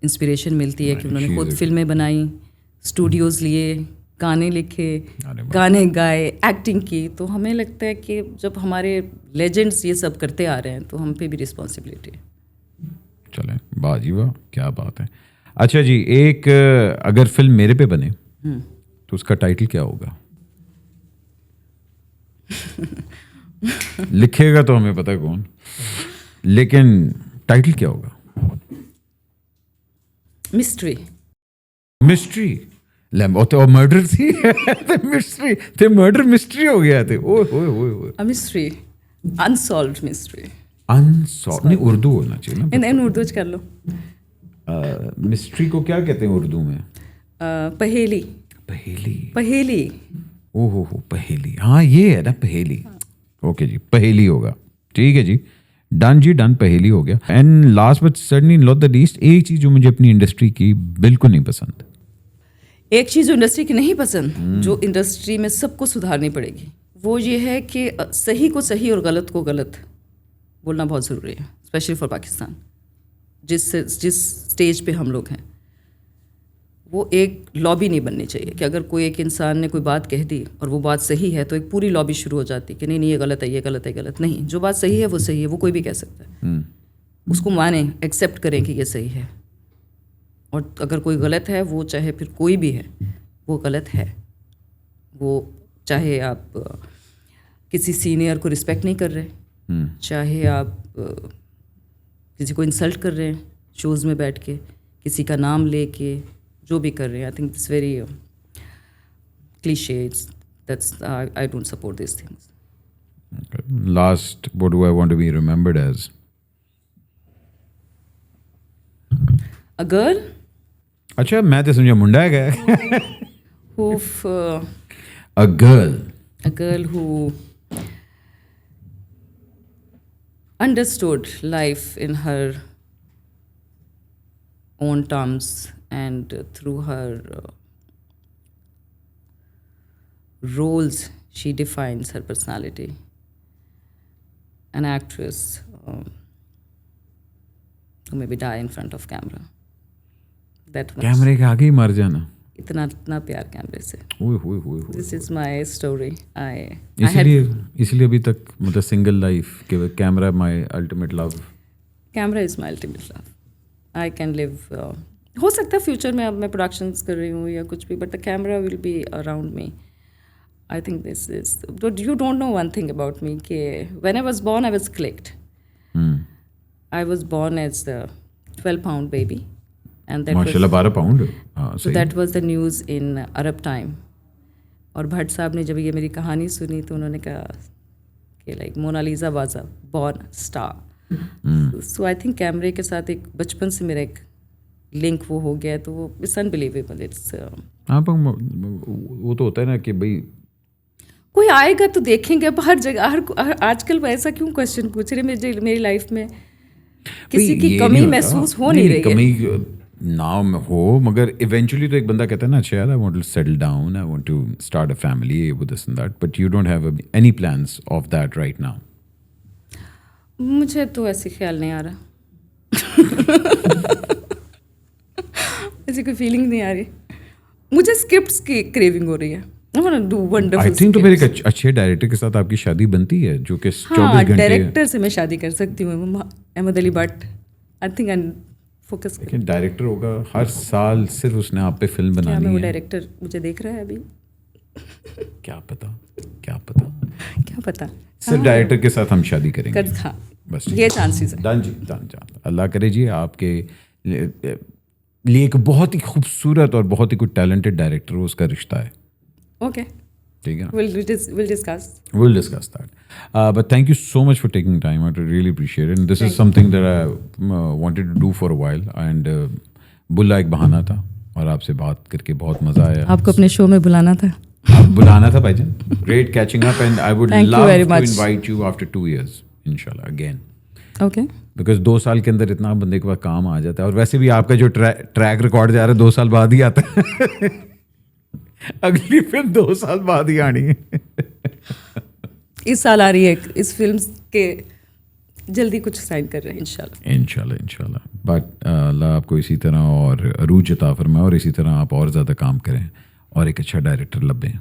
इंस्पिरेशन मिलती है कि उन्होंने खुद फिल्में बनाई, स्टूडियोज़ लिए, गाने लिखे, गाने गाए, एक्टिंग की। तो हमें लगता है कि जब हमारे लेजेंड्स ये सब करते आ रहे हैं तो हम पे भी रिस्पॉन्सिबिलिटी है। चलें, बाजी वाह, क्या बात है। अच्छा जी, एक अगर फिल्म मेरे पे बने तो उसका टाइटल क्या होगा? लिखेगा तो हमें पता है कौन, लेकिन टाइटल क्या होगा? मिस्ट्री। मिस्ट्री? और मर्डर थी मिस्ट्री थे, मर्डर मिस्ट्री हो गया थे। ओए ओए ओए ओए, मिस्ट्री, अनसॉल्व्ड मिस्ट्री। अनसॉल्व नहीं, उर्दू होना चाहिए ना। इन उर्दू कर लो। मिस्ट्री को क्या कहते हैं उर्दू में? पहेली। पहेली। पहेली। ओहो हो, पहेली। हाँ ये है ना पहेली। ओके जी, पहेली होगा। ठीक है जी, डन जी डन, पहेली हो गया। And last but certainly not the least, एक चीज जो मुझे अपनी इंडस्ट्री की बिल्कुल नहीं पसंद। एक चीज़ जो इंडस्ट्री की नहीं पसंद, जो इंडस्ट्री में सबको सुधारनी पड़ेगी, वो ये है कि सही को सही और गलत को गलत बोलना बहुत ज़रूरी है, स्पेशली फॉर पाकिस्तान। जिस स्टेज पे हम लोग हैं, वो एक लॉबी नहीं बननी चाहिए कि अगर कोई एक इंसान ने कोई बात कह दी और वो बात सही है तो एक पूरी लॉबी शुरू हो जाती कि नहीं नहीं ये गलत है, ये गलत है, गलत नहीं। जो बात सही है वो सही है, वो कोई भी कह सकता है। उसको माने, एक्सेप्ट करें कि ये सही है। और अगर कोई गलत है, वो चाहे फिर कोई भी है, वो गलत है। वो चाहे आप किसी सीनियर को रिस्पेक्ट नहीं कर रहे, चाहे आप किसी को इंसल्ट कर रहे हैं शोज़ में बैठ के, किसी का नाम लेके, जो भी कर रहे हैं, I think it's very cliche, that's I don't support this things. Last, what do I want to be remembered as? A girl अच्छा, मैं तो समझा मुंडा है क्या? who A girl. a girl who understood life in her own terms and through her roles she defines her personality. An actress who maybe die in front of camera. That much. कैमरे के आगे ही मर जाना। इतना प्यार कैमरे से। ओए होए होए होए। This is my story. इसलिए अभी तक मतलब सिंगल लाइफ के camera my ultimate love. Camera is my ultimate love. I can live, हो सकता है फ्यूचर में, अब मैं प्रोडक्शंस कर रही हूँ या कुछ भी, but the camera will be around me. I think this is, you don't know one thing about me कि when I was born I was clicked. I was born as the 12-pound baby, and that माशाल्लाह 12 pound. so that was the news in Arab time. और भट्ट साहब ने जब ये मेरी कहानी सुनी तो उन्होंने कहा कि like Mona Lisa was a born star. So I think कैमरे के साथ एक बचपन से मेरा एक लिंक वो हो गया है, तो वो इट्स अनबिलीवेबल। इट्स हाँ, वो तो होता है ना कि भाई कोई आएगा तो देखेंगे। अब हर जगह हर आजकल ऐसा क्यों क्वेश्चन पूछ रहे मेरी लाइफ में किसी की कमी महसूस हो नहीं रही है। कमी नाम हो, मगर इवेंचुअली तो एक बंदा कहता है ना, अच्छा यार I want to settle down, I want to start a family with this and that, but you don't have any plans of that right now. मुझे तो ऐसे ख्याल नहीं आ रहा। ऐसी कोई फीलिंग नहीं आ रही। मुझे स्क्रिप्ट्स की क्रेविंग हो रही है। I want to do wonderful I think तो फिर एक scripts. अच्छे डायरेक्टर के साथ आपकी शादी बनती है जो कि 24 हाँ, घंटे। डायरेक्टर से मैं शादी कर सकती हूँ, Ahmed Ali Bhatt. I think I focus लेकिन डायरेक्टर होगा हर साल, सिर्फ उसने आप पे फिल्म क्या बनानी मैं वो है। डायरेक्टर मुझे देख रहा है अभी? क्या पता, क्या पता। क्या पता। सिर्फ डायरेक्टर के साथ हम शादी करेंगे कर हाँ, बस। ये चांसेस है। डन जी, डन जान। अल्लाह करे जी आपके लिए एक बहुत ही खूबसूरत और बहुत ही कोई टैलेंटेड डायरेक्टर हो, उसका रिश्ता है। ओके, ठीक है ना? we'll discuss. We'll discuss that. But thank you so much for taking time. I really appreciate it. And this is something that I wanted to do for a while. And बुला एक बहाना था और आपसे बात करके बहुत मजा आया। आपको अपने शो में बुलाना था। आप बुलाना था भाईजान। Great catching up, and I would Thank you love very to much. invite you after 2 years, inshallah, again. Okay, Because 2 साल के अंदर इतना बंदे के पास काम आ जाता है, और वैसे भी आपका जो ट्रैक रिकॉर्ड जा रहा है 2 साल बाद ही आता है। अगली फिल्म 2 साल बाद ही आनी है। इस साल आ रही है, इस फिल्म के जल्दी कुछ साइन कर रहे हैं इंशाल्लाह। इंशाल्लाह। बट अल्लाह आपको इसी तरह और अरूज अता फरमाए, और इसी तरह आप और ज़्यादा काम करें और एक अच्छा डायरेक्टर लभें।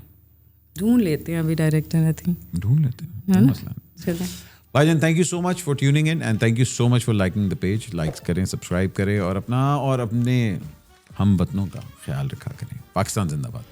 ढूंढ लेते हैं अभी डायरेक्टर, आई थिंक ढूंढ लेते हैं, कोई मसला नहीं। चलें। भाईजान, thank you so much for tuning in, and thank you so much for liking the page. Likes करें, सब्सक्राइब करें और अपना और अपने हम वतनों का ख्याल रखा करें। पाकिस्तान जिंदाबाद।